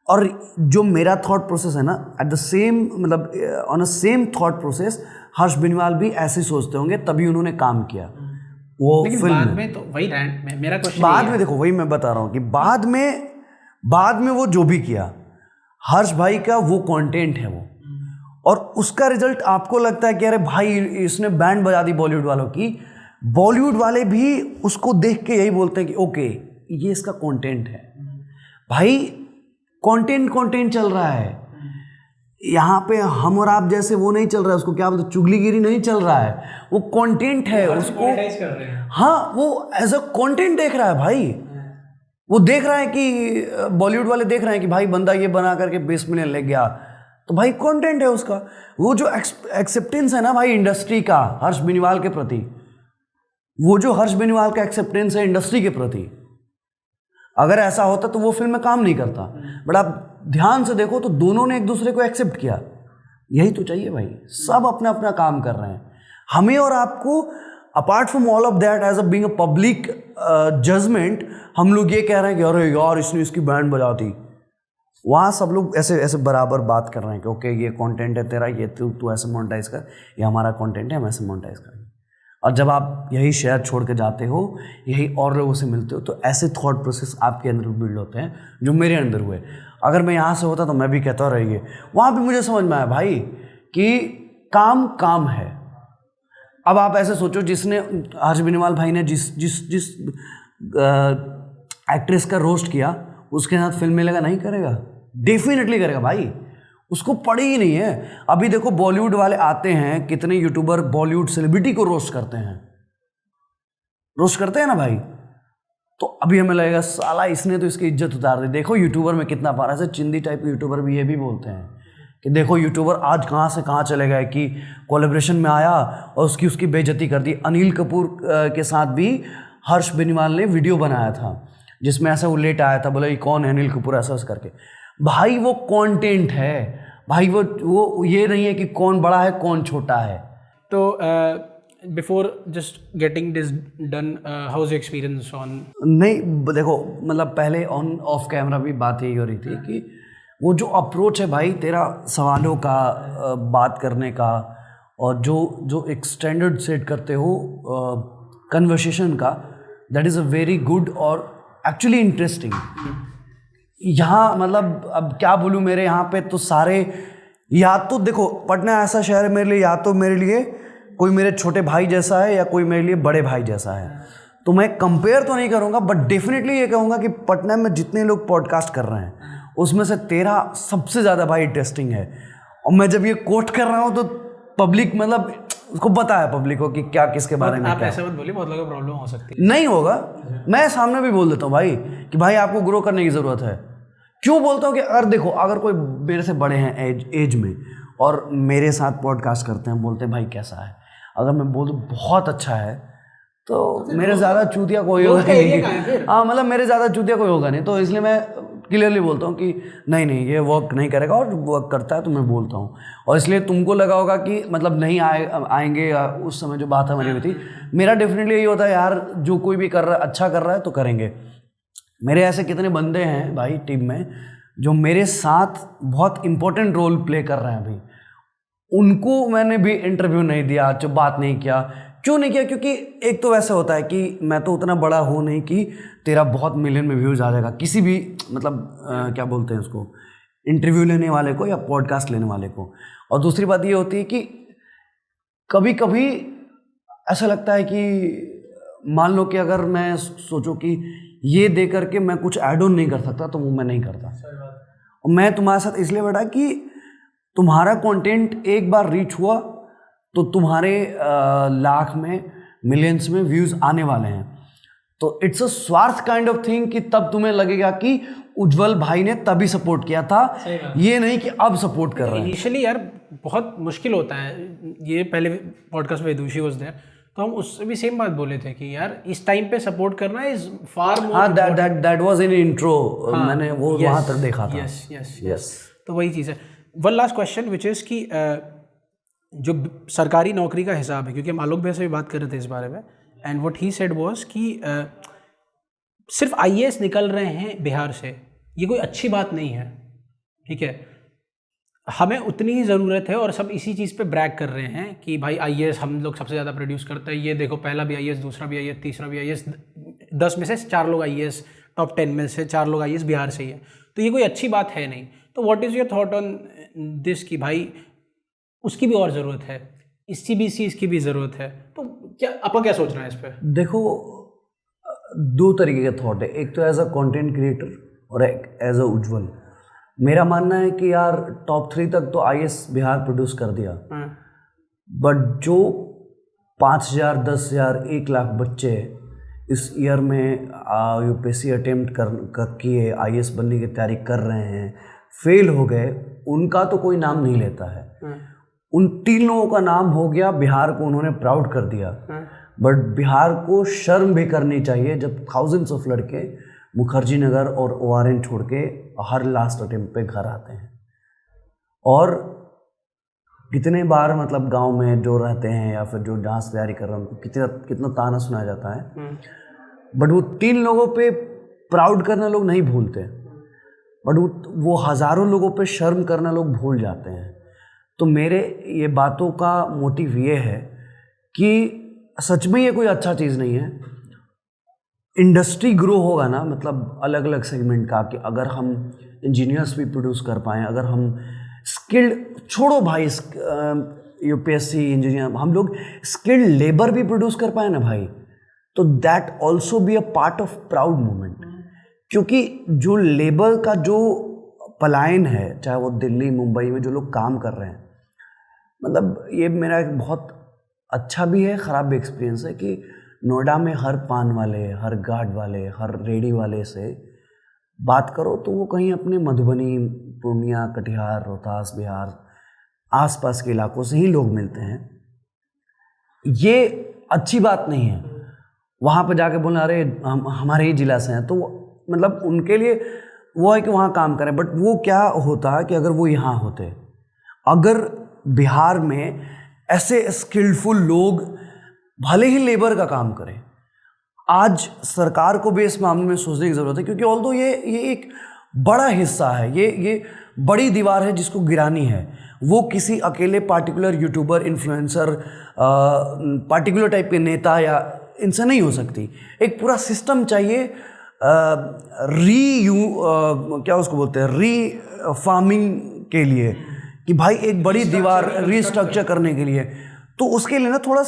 A: और जो मेरा थॉट प्रोसेस है ना, एट द सेम मतलब on a same thought process Harsh Beniwal भी ऐसे सोचते होंगे, तभी उन्होंने काम किया वो फिल्म
B: बाद में। तो वही मेरा क्वेश्चन
A: बाद में देखो, वही मैं बता रहा हूँ कि बाद में वो जो भी किया, हर्ष भाई का वो कंटेंट है वो, और उसका रिजल्ट आपको लगता है कि अरे भाई इसने बैंड बजा दी बॉलीवुड वालों की। बॉलीवुड वाले भी उसको देख के यही बोलते हैं कि ओके ये इसका कंटेंट है। भाई कंटेंट चल रहा है यहाँ पे, हम और आप जैसे वो नहीं चल रहा है, उसको क्या बोलते, चुगलीगिरी नहीं चल रहा है, वो कंटेंट है उसको। हाँ, वो एज अ कंटेंट देख रहा है भाई। वो देख रहा है कि बॉलीवुड वाले देख रहे हैं कि भाई बंदा ये बना करके 20 मिलियन ले गया, तो भाई कंटेंट है उसका। वो जो एक्सेप्टेंस है ना भाई इंडस्ट्री का हर्ष बेनीवाल के प्रति, वो जो हर्ष बेनीवाल का एक्सेप्टेंस है इंडस्ट्री के प्रति, अगर ऐसा होता तो वो फिल्म में काम नहीं करता। बट आप ध्यान से देखो तो दोनों ने एक दूसरे को एक्सेप्ट किया। यही तो चाहिए भाई, सब अपना अपना काम कर रहे हैं। हमें और आपको apart from all of that, as a being a public judgment, हम लोग ये कह रहे हैं कि अरे यार इसने इसकी बैंड बजा दी। वहाँ सब लोग ऐसे बराबर बात कर रहे हैं कि ओके ये कंटेंट है तेरा, ये तू ऐसे मोनेटाइज कर, ये हमारा कंटेंट है, हम ऐसे मोनेटाइज करेंगे। और जब आप यही शहर छोड़ के जाते हो, यही और लोगों से मिलते हो, तो ऐसे थॉट प्रोसेस आपके अंदर बिल्ड होते हैं जो मेरे अंदर हुए। अगर मैं यहाँ से होता तो मैं भी कहता रहिए। वहाँ पे मुझे समझ में आया भाई कि काम है। अब आप ऐसे सोचो, जिसने हर्ष बेनीवाल भाई ने जिस एक्ट्रेस का रोस्ट किया, उसके साथ फिल्म मिलेगा नहीं करेगा? डेफिनेटली करेगा भाई, उसको पड़ी ही नहीं है। अभी देखो बॉलीवुड वाले आते हैं, कितने यूट्यूबर बॉलीवुड सेलिब्रिटी को रोस्ट करते हैं ना भाई। तो अभी हमें लगेगा साला इसने तो इसकी इज्जत उतार दी। देखो यूट्यूबर में कितना पारा है। चिंदी टाइप के यूट्यूबर भी ये भी बोलते हैं कि देखो यूट्यूबर आज कहाँ से कहाँ चले गए, कि कोलैबोरेशन में आया और उसकी बेइज्जती कर दी। अनिल कपूर के साथ भी हर्ष बेनीवाल ने वीडियो बनाया था जिसमें ऐसा वो लेट आया था, बोला ये कौन है अनिल कपूर, ऐसा करके। भाई वो कंटेंट है भाई, वो ये नहीं है कि कौन बड़ा है कौन छोटा है।
B: तो before just getting this done, how is experience on? नहीं
A: देखो मतलब पहले ऑन ऑफ कैमरा भी बात यही हो रही थी कि वो जो अप्रोच है भाई तेरा सवालों का, बात करने का, और जो एक स्टैंडर्ड सेट करते हो कन्वर्सेशन का, that is a very good और एक्चुअली इंटरेस्टिंग। यहाँ मतलब अब क्या बोलूँ, मेरे यहाँ पे तो सारे, या तो देखो पटना ऐसा शहर है मेरे लिए, या तो मेरे लिए कोई मेरे छोटे भाई जैसा है या कोई मेरे लिए बड़े भाई जैसा है। तो मैं कंपेयर तो नहीं करूँगा, बट डेफिनेटली ये कहूँगा कि पटना में जितने लोग पॉडकास्ट कर रहे हैं उसमें से तेरा सबसे ज़्यादा भाई इंटरेस्टिंग है। और मैं जब ये कोट कर रहा हूँ तो पब्लिक मतलब उसको पता है पब्लिक को कि क्या किसके बारे में।
B: आप ऐसा मत बोलिए, बहुत लोगों को प्रॉब्लम हो सकती है।
A: नहीं होगा, मैं सामने भी बोल देता हूँ भाई कि भाई आपको ग्रो करने की ज़रूरत है, क्यों बोलता हूँ कि अगर देखो, अगर कोई मेरे से बड़े हैं एज में और मेरे साथ पॉडकास्ट करते हैं, बोलते हैं भाई कैसा है, अगर मैं बोल दूँ बहुत अच्छा है, तो मेरे ज़्यादा चूतिया कोई होगा नहीं। हाँ, मतलब मेरे ज़्यादा चूतिया कोई होगा नहीं, तो इसलिए मैं क्लियरली बोलता हूँ कि नहीं ये वर्क नहीं करेगा, और वर्क करता है तो मैं बोलता हूँ। और इसलिए तुमको लगा होगा कि मतलब नहीं आएंगे, उस समय जो बात हमारी हुई थी, मेरा डेफिनेटली यही होता है यार, जो कोई भी कर रहा है, अच्छा कर रहा है तो करेंगे। मेरे ऐसे कितने बंदे हैं भाई टीम में जो मेरे साथ बहुत इंपॉर्टेंट रोल प्ले कर रहे हैं अभी, उनको मैंने भी इंटरव्यू नहीं दिया, जो बात नहीं किया। क्यों नहीं किया? क्योंकि एक तो वैसे होता है कि मैं तो उतना बड़ा हूँ नहीं कि तेरा बहुत मिलियन में व्यूज़ आ जाएगा किसी भी, मतलब क्या बोलते हैं उसको, इंटरव्यू लेने वाले को या पॉडकास्ट लेने वाले को। और दूसरी बात ये होती है कि कभी कभी ऐसा लगता है कि मान लो कि अगर मैं सोचूं कि ये दे करके मैं कुछ ऐड ऑन नहीं कर सकता, तो वो मैं नहीं करता। और मैं तुम्हारे साथ इसलिए बैठा कि तुम्हारा कंटेंट एक बार रीच हुआ तो तुम्हारे लाख में, मिलियंस में व्यूज़ आने वाले हैं। तो इट्स अ स्वार्थ काइंड ऑफ थिंग कि तब तुम्हें लगेगा कि उज्जवल भाई ने तभी सपोर्ट किया था, ये नहीं कि अब सपोर्ट कर रहे हैं।
B: इनिशियली यार बहुत मुश्किल होता है ये। पहले पॉडकास्ट में वेदुषी वाज देयर, तो हम उससे भी सेम बात बोले थे कि यार इस टाइम पे सपोर्ट करना इज फार मोर।
A: हाँ, दैट वाज इन इंट्रो, मैंने वो वहाँ तक देखा था।
B: यस। तो वही चीज़ है। One last question which is कि जो सरकारी नौकरी का हिसाब है, क्योंकि हम आलोक भाई से भी बात कर रहे थे इस बारे में, and what he said was कि सिर्फ आईएएस निकल रहे हैं बिहार से, ये कोई अच्छी बात नहीं है। ठीक है, हमें उतनी ही ज़रूरत है, और सब इसी चीज़ पे ब्रैग कर रहे हैं कि भाई आईएएस हम लोग सबसे ज़्यादा प्रोड्यूस करते हैं। ये देखो, पहला भी आईएएस, दूसरा भी आईएएस, तीसरा भी आईएएस, 10 में से 4 लोग आईएएस, टॉप 10 में से 4 लोग आईएएस बिहार से ही है। तो ये कोई अच्छी बात है नहीं। तो what is your thought on this कि भाई उसकी भी और ज़रूरत है, इसकी भी इसकी भी ज़रूरत है? तो क्या आपका क्या सोचना है इस पर?
A: देखो, 2 तरीके के थॉट है। एक तो एज अ कंटेंट क्रिएटर और एक एज अ उज्जवल। मेरा मानना है कि यार टॉप 3 तक तो आईएएस बिहार प्रोड्यूस कर दिया, बट जो 5,000, 10,000, 1 लाख बच्चे इस ईयर में यूपीएससी अटेम्प्ट कर किए, आईएएस बनने की तैयारी कर रहे हैं, फेल हो गए, उनका तो कोई नाम नहीं लेता है। उन 3 लोगों का नाम हो गया, बिहार को उन्होंने प्राउड कर दिया। बट बिहार को शर्म भी करनी चाहिए जब थाउजेंड्स ऑफ लड़के मुखर्जी नगर और ओआरएन छोड़ के हर लास्ट अटेम्प्ट पे घर आते हैं। और कितने बार मतलब गांव में जो रहते हैं या फिर जो जहाँ से तैयारी कर रहे हैं, उनको कितना ताना सुनाया जाता है, बट वो 3 लोगों पे प्राउड करना लोग नहीं भूलते, बट वो हज़ारों लोगों पे शर्म करना लोग भूल जाते हैं। तो मेरे ये बातों का मोटिव ये है कि सच में ये कोई अच्छा चीज़ नहीं है। इंडस्ट्री ग्रो होगा ना, मतलब अलग अलग सेगमेंट का, कि अगर हम इंजीनियर्स भी प्रोड्यूस कर पाएँ, अगर हम स्किल्ड, छोड़ो भाई यूपीएससी इंजीनियर, हम लोग स्किल्ड लेबर भी प्रोड्यूस कर पाए ना भाई, तो that also be a part of proud moment. क्योंकि जो लेबर का जो पलायन है, चाहे वो दिल्ली मुंबई में जो लोग काम कर रहे हैं, मतलब ये मेरा एक बहुत अच्छा भी है, ख़राब भी एक्सपीरियंस है कि नोएडा में हर पान वाले, हर गार्ड वाले, हर रेडी वाले से बात करो तो वो कहीं अपने मधुबनी, पूर्णिया, कटिहार, रोहतास, बिहार आसपास के इलाकों से ही लोग मिलते हैं। ये अच्छी बात नहीं है। वहाँ पर जाके बोलना अरे हम हमारे ही ज़िला से हैं, तो मतलब उनके लिए वो है कि वहाँ काम करें। बट वो क्या होता है कि अगर वो यहाँ होते, अगर बिहार में ऐसे स्किलफुल लोग भले ही लेबर का काम करें, आज सरकार को भी इस मामले में सोचने की ज़रूरत है। क्योंकि ऑल्दो ये एक बड़ा हिस्सा है, ये बड़ी दीवार है जिसको गिरानी है। वो किसी अकेले particular YouTuber, influencer, particular type के नेता या इनसे नहीं हो सकती। एक पूरा सिस्टम चाहिए, क्या उसको बोलते हैं, री फार्मिंग के लिए, कि भाई एक बड़ी दीवार रीस्ट्रक्चर करने के लिए। तो उसके लिए ना थोड़ा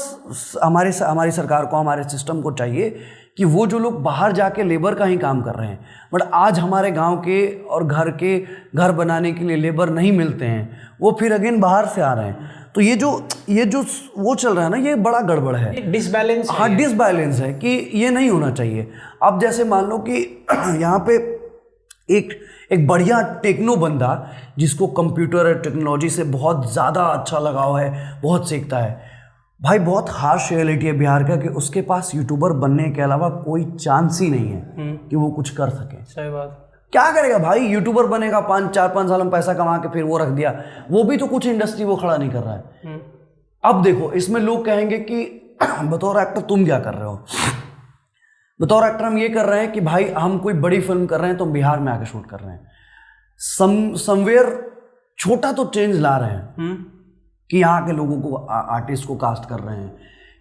A: हमारी सरकार को, हमारे सिस्टम को चाहिए कि वो जो लोग बाहर जाके लेबर का ही काम कर रहे हैं, बट आज हमारे गांव के और घर बनाने के लिए लेबर नहीं मिलते हैं, वो फिर अगेन बाहर से आ रहे हैं। तो ये जो वो चल रहा है ना, ये बड़ा गड़बड़ है,
B: डिसबैलेंस।
A: हाँ, डिसबैलेंस है कि ये नहीं होना चाहिए। अब जैसे मान लो कि यहाँ पे एक बढ़िया टेक्नो बंदा जिसको कंप्यूटर और टेक्नोलॉजी से बहुत ज़्यादा अच्छा लगाव है, बहुत सीखता है भाई, बहुत हार्श रियलिटी है बिहार का कि उसके पास यूट्यूबर बनने के अलावा कोई चांस ही नहीं है कि वो कुछ कर सके।
B: सही बात।
A: क्या करेगा भाई, यूट्यूबर बनेगा, 4-5 साल में पैसा कमा के फिर वो रख दिया, वो भी तो कुछ इंडस्ट्री वो खड़ा नहीं कर रहा है। अब देखो इसमें लोग कहेंगे कि बतौर एक्टर तुम क्या कर रहे हो, बतौर एक्टर हम ये कर रहे हैं कि भाई हम कोई बड़ी फिल्म कर रहे हैं तो हम बिहार में आके शूट कर रहे हैं, समवेयर छोटा तो चेंज ला रहे हैं कि यहाँ के लोगों को आर्टिस्ट को कास्ट कर रहे हैं,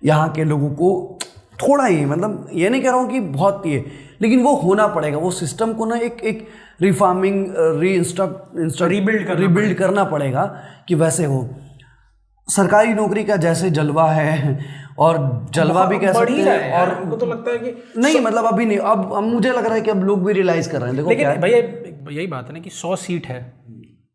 A: यहाँ के लोगों को थोड़ा ही, मतलब ये नहीं कह रहा हूँ कि बहुत ये, लेकिन वो होना पड़ेगा, वो सिस्टम को ना एक रिफार्मिंग रिबिल्ड करना पड़ेगा कि वैसे हो। सरकारी नौकरी का जैसे जलवा है और जलवा भी कह सकते हैं, और
B: हमको तो लगता है कि
A: नहीं मतलब अभी नहीं, अब मुझे लग रहा है कि अब लोग भी रियलाइज कर रहे हैं। देखो
B: लेकिन भैया यही बात है ना कि 100 सीट है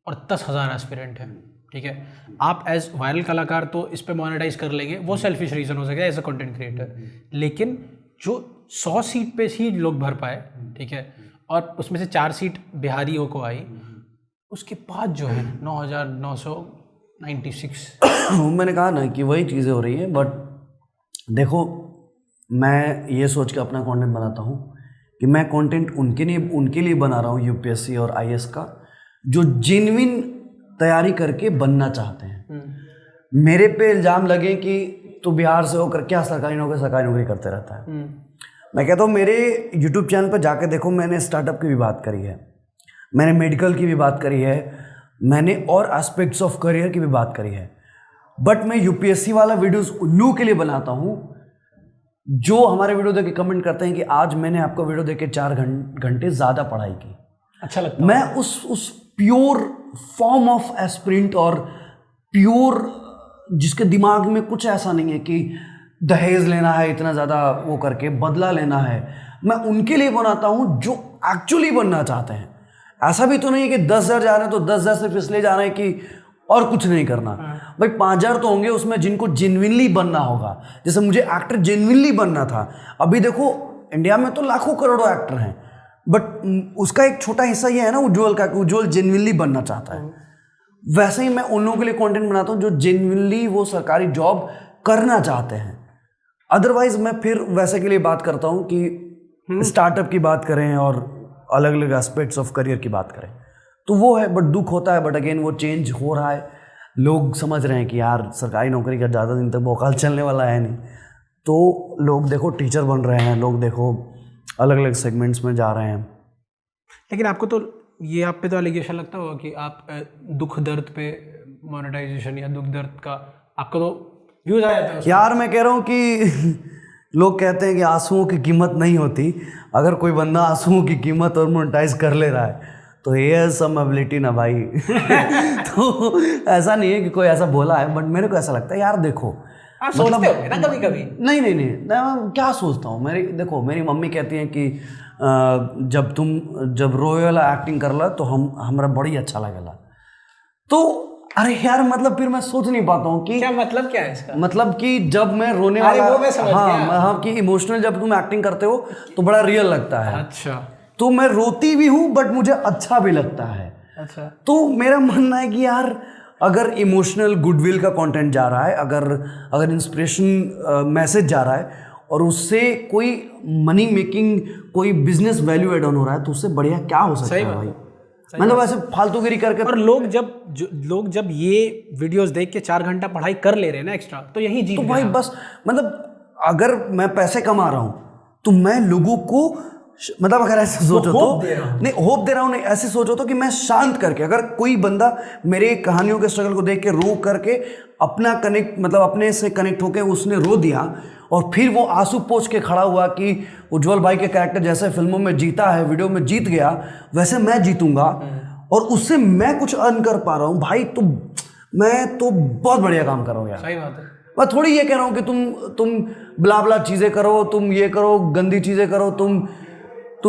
B: और 10,000 एस्पिरेंट है, ठीक है। आप एज वायरल कलाकार तो इस पे मोनेटाइज कर लेंगे, वो सेल्फिश रीजन हो सकता है एज अ कंटेंट क्रिएटर, लेकिन जो 100 सीट पे ही लोग भर पाए, ठीक है, और उसमें से 4 सीट बिहारियों को आई, उसके बाद जो है 9,996
A: मैंने कहा ना कि वही चीज़ें हो रही है। बट देखो मैं ये सोच के अपना कंटेंट बनाता हूँ कि मैं कंटेंट उनके लिए बना रहा हूँ, यूपीएससी और आईएएस का, जो जेन्युइन तैयारी करके बनना चाहते हैं। मेरे पे इल्ज़ाम लगे कि तू बिहार से होकर क्या सरकारी नौकरी करते रहता है। मैं कहता हूँ मेरे यूट्यूब चैनल पर जाके देखो, मैंने स्टार्टअप की भी बात करी है, मैंने मेडिकल की भी बात करी है, मैंने और एस्पेक्ट्स ऑफ करियर की भी बात करी है। बट मैं यूपीएससी वाला वीडियोस उन लोगों के लिए बनाता हूँ जो हमारे वीडियो देख के कमेंट करते हैं कि आज मैंने आपका वीडियो देख के 4 घंटे ज़्यादा पढ़ाई की।
B: अच्छा लगता है।
A: मैं उस प्योर फॉर्म ऑफ एस्पिरेंट और प्योर जिसके दिमाग में कुछ ऐसा नहीं है कि दहेज लेना है इतना ज़्यादा वो करके बदला लेना है, मैं उनके लिए बनाता हूँ जो एक्चुअली बनना चाहते हैं। ऐसा भी तो नहीं है कि 10,000 जा रहे हैं तो 10,000 सिर्फ इसलिए जा रहे हैं कि और कुछ नहीं करना। भाई 5,000 तो होंगे उसमें जिनको जेन्युइनली बनना होगा, जैसे मुझे एक्टर जेन्युइनली बनना था। अभी देखो इंडिया में तो लाखों करोड़ों एक्टर हैं, बट उसका एक छोटा हिस्सा ये है ना उज्ज्वल का, कि उज्ज्वल जेन्युइनली बनना चाहता है। वैसे ही मैं उन लोगों के लिए कंटेंट बनाता हूँ जो जेन्युइनली वो सरकारी जॉब करना चाहते हैं। अदरवाइज मैं फिर वैसे के लिए बात करता हूँ कि स्टार्टअप की बात करें और अलग अलग एस्पेक्ट्स ऑफ करियर की बात करें, तो वो है। बट दुख होता है, बट अगेन वो चेंज हो रहा है। लोग समझ रहे हैं कि यार सरकारी नौकरी का ज़्यादा दिन तक बौकाल चलने वाला है नहीं, तो लोग देखो टीचर बन रहे हैं, लोग देखो अलग अलग सेगमेंट्स में जा रहे हैं।
B: लेकिन आपको तो ये आप पे तो एलिगेशन लगता होगा कि आप दुख दर्द पे मोनेटाइजेशन या दुख दर्द का आपका तो व्यूज आ जाता है
A: यार। मैं कह रहा हूँ कि लोग कहते हैं कि आंसुओं की कीमत नहीं होती। अगर कोई बंदा आंसुओं की कीमत और मोनेटाइज कर ले रहा है तो ये सम एबिलिटी ना भाई। तो ऐसा नहीं है कि कोई ऐसा बोला है, बट मेरे को ऐसा लगता है यार देखो,
B: मतलब ना कभी कभी
A: नहीं, मैं क्या सोचता हूँ, मेरी मम्मी कहती हैं कि जब रोए वाला एक्टिंग करला तो हमरा बड़ी अच्छा लगेला। तो अरे यार मतलब फिर मैं सोच नहीं पाता हूँ कि
B: क्या मतलब क्या है इसका।
A: मतलब कि जब मैं रोने वाला,
B: वो मैं समझ गया।
A: हाँ कि इमोशनल जब तुम एक्टिंग करते हो तो बड़ा रियल लगता है।
B: अच्छा,
A: तो मैं रोती भी हूँ बट मुझे अच्छा भी लगता है।
B: अच्छा,
A: तो मेरा मानना है कि यार अगर इमोशनल गुडविल का कंटेंट जा रहा है, अगर इंस्पिरेशन मैसेज जा रहा है और उससे कोई मनी मेकिंग, कोई बिजनेस वैल्यू एड ऑन हो रहा है, तो उससे बढ़िया क्या हो सकता है भाई। मतलब ऐसे फालतूगिरी करके।
B: और लोग जब ये वीडियोस देख के 4 घंटा पढ़ाई कर ले रहे हैं ना एक्स्ट्रा, तो यही जीत
A: तो भाई बस मतलब अगर मैं पैसे कमा रहा हूँ तो मैं लोगों को मतलब अगर ऐसे सोचो तो नहीं, होप दे रहा हूँ नहीं, ऐसे सोचो तो कि मैं शांत करके, अगर कोई बंदा मेरे कहानियों के स्ट्रगल को देख के रो करके अपना कनेक्ट मतलब अपने से कनेक्ट होकर उसने रो दिया और फिर वो आंसू पोंछ के खड़ा हुआ कि उज्ज्वल भाई के कैरेक्टर जैसे फिल्मों में जीता है, वीडियो में जीत गया, वैसे मैं जीतूंगा और उससे मैं कुछ अर्न कर पा रहा हूँ भाई, तो मैं तो बहुत बढ़िया काम कर रहा हूँ यार।
B: सही बात है।
A: मैं थोड़ी ये कह रहा हूँ कि तुम ब्ला ब्ला चीज़ें करो, तुम ये करो, गंदी चीज़ें करो, तुम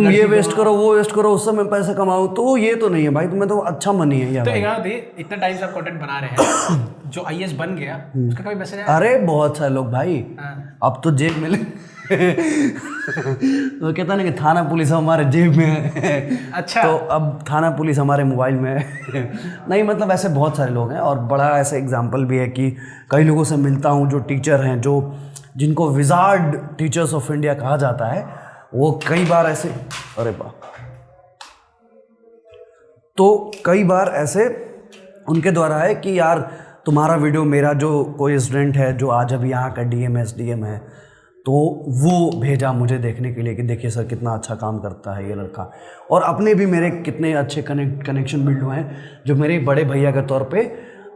A: ये वेस्ट करो, वो वेस्ट करो, उससे मैं पैसे कमाऊँ, तो ये तो नहीं है भाई। तुम्हें तो अच्छा मनी है यार।
B: तो इतना टाइम से आप कंटेंट बना रहे हैं, जो आईएएस बन गया उसका कभी मैसेज आया?
A: अरे बहुत सारे लोग भाई, अब तो जेल मिले। वो कहता ना कि थाना पुलिस हमारे जेब में है।
B: अच्छा।
A: तो अब थाना पुलिस हमारे मोबाइल में है। नहीं मतलब ऐसे बहुत सारे लोग हैं, और बड़ा ऐसे एग्जाम्पल भी है कि कई लोगों से मिलता हूँ जो टीचर हैं, जो जिनको विजार्ड टीचर्स ऑफ इंडिया कहा जाता है, वो कई बार ऐसे, अरे वाह, तो कई बार ऐसे उनके द्वारा है कि यार तुम्हारा वीडियो, मेरा जो कोई स्टूडेंट है जो आज अभी यहाँ का DM SDM है, तो वो भेजा मुझे देखने के लिए कि देखिए सर कितना अच्छा काम करता है ये लड़का। और अपने भी मेरे कितने अच्छे कनेक्शन बिल्ड हुए हैं, जो मेरे बड़े भैया के तौर पे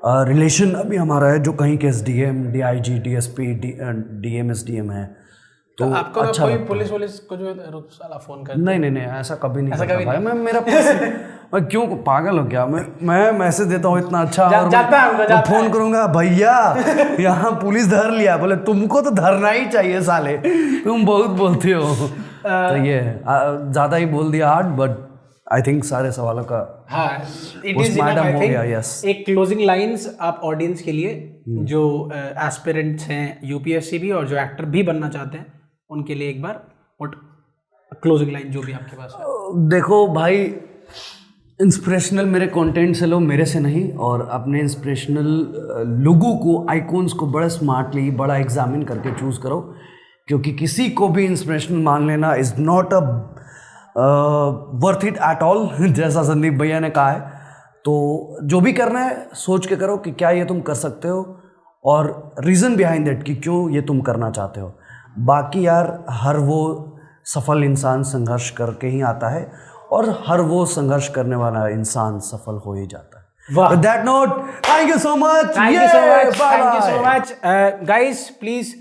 A: रिलेशन अभी हमारा है, जो कहीं के SDM DIG DSP DM SDM है।
B: तो आपको अच्छा कोई पुलिस को जो साला फोन कर,
A: नहीं ऐसा कभी नहीं करता भाई। मैं मेरा मैं क्यों पागल हो क्या, मैं मैसेज देता हूँ इतना अच्छा, और फोन करूंगा भैया यहाँ पुलिस धर लिया, बोले तुमको तो धरना ही चाहिए साले, तुम बहुत बोलते हो। तो ये ज़्यादा ही बोल दिया हार्ड, बट आई थिंक सारे सवालों का
B: इट इज हो गया। यस, एक क्लोजिंग लाइंस आप ऑडियंस के लिए, जो एस्पिरेंट्स हैं UPSC भी और जो एक्टर भी बनना चाहते हैं, उनके लिए एक बार और क्लोजिंग लाइन जो भी आपके पास है।
A: देखो भाई, इंस्पिरेशनल मेरे कंटेंट से लो, मेरे से नहीं, और अपने इंस्पिरेशनल लोगों को, आइकॉन्स को बड़ा स्मार्टली, बड़ा एग्जामिन करके चूज़ करो, क्योंकि किसी को भी इंस्पिरेशनल मान लेना is not a worth it at all, जैसा संदीप भैया ने कहा है। तो जो भी करना है सोच के करो कि क्या ये तुम कर सकते हो, और रीज़न बिहाइंड दैट कि क्यों ये तुम करना चाहते हो। बाकी यार, हर वो सफल इंसान संघर्ष करके ही आता है, और हर वो संघर्ष करने वाला इंसान सफल हो ही जाता है।
B: वाह।
A: With that note, thank you so much.
B: Thank you so much. Thank you so much. Guys, please,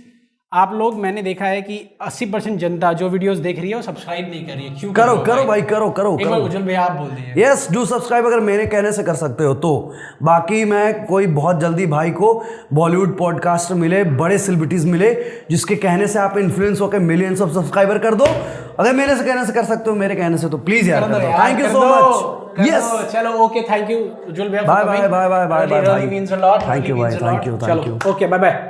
B: आप लोग, मैंने देखा है कि 80% जनता जो वीडियोस देख रही है वो सब्सक्राइब नहीं कर रही है। क्यों?
A: करो भाई, करो।
B: एक बार उज्जवल भैया आप बोल दीजिए।
A: यस, डू सब्सक्राइब, अगर मेरे कहने से कर सकते हो तो। बाकी मैं कोई बहुत जल्दी भाई को बॉलीवुड पॉडकास्टर मिले, बड़े सेलिब्रिटीज मिले, जिसके कहने से आप इन्फ्लुएंस होकर मिलियंस ऑफ सब्सक्राइबर कर दो। अगर मेरे से कहने से कर सकते हो, मेरे कहने से तो प्लीज यार कर दो। Thank you so much. Yes,
B: चलो ओके, थैंक यू उज्जवल भैया।
A: Bye bye.
B: Means a lot.
A: Thank you भाई, thank you.
B: Okay, bye bye.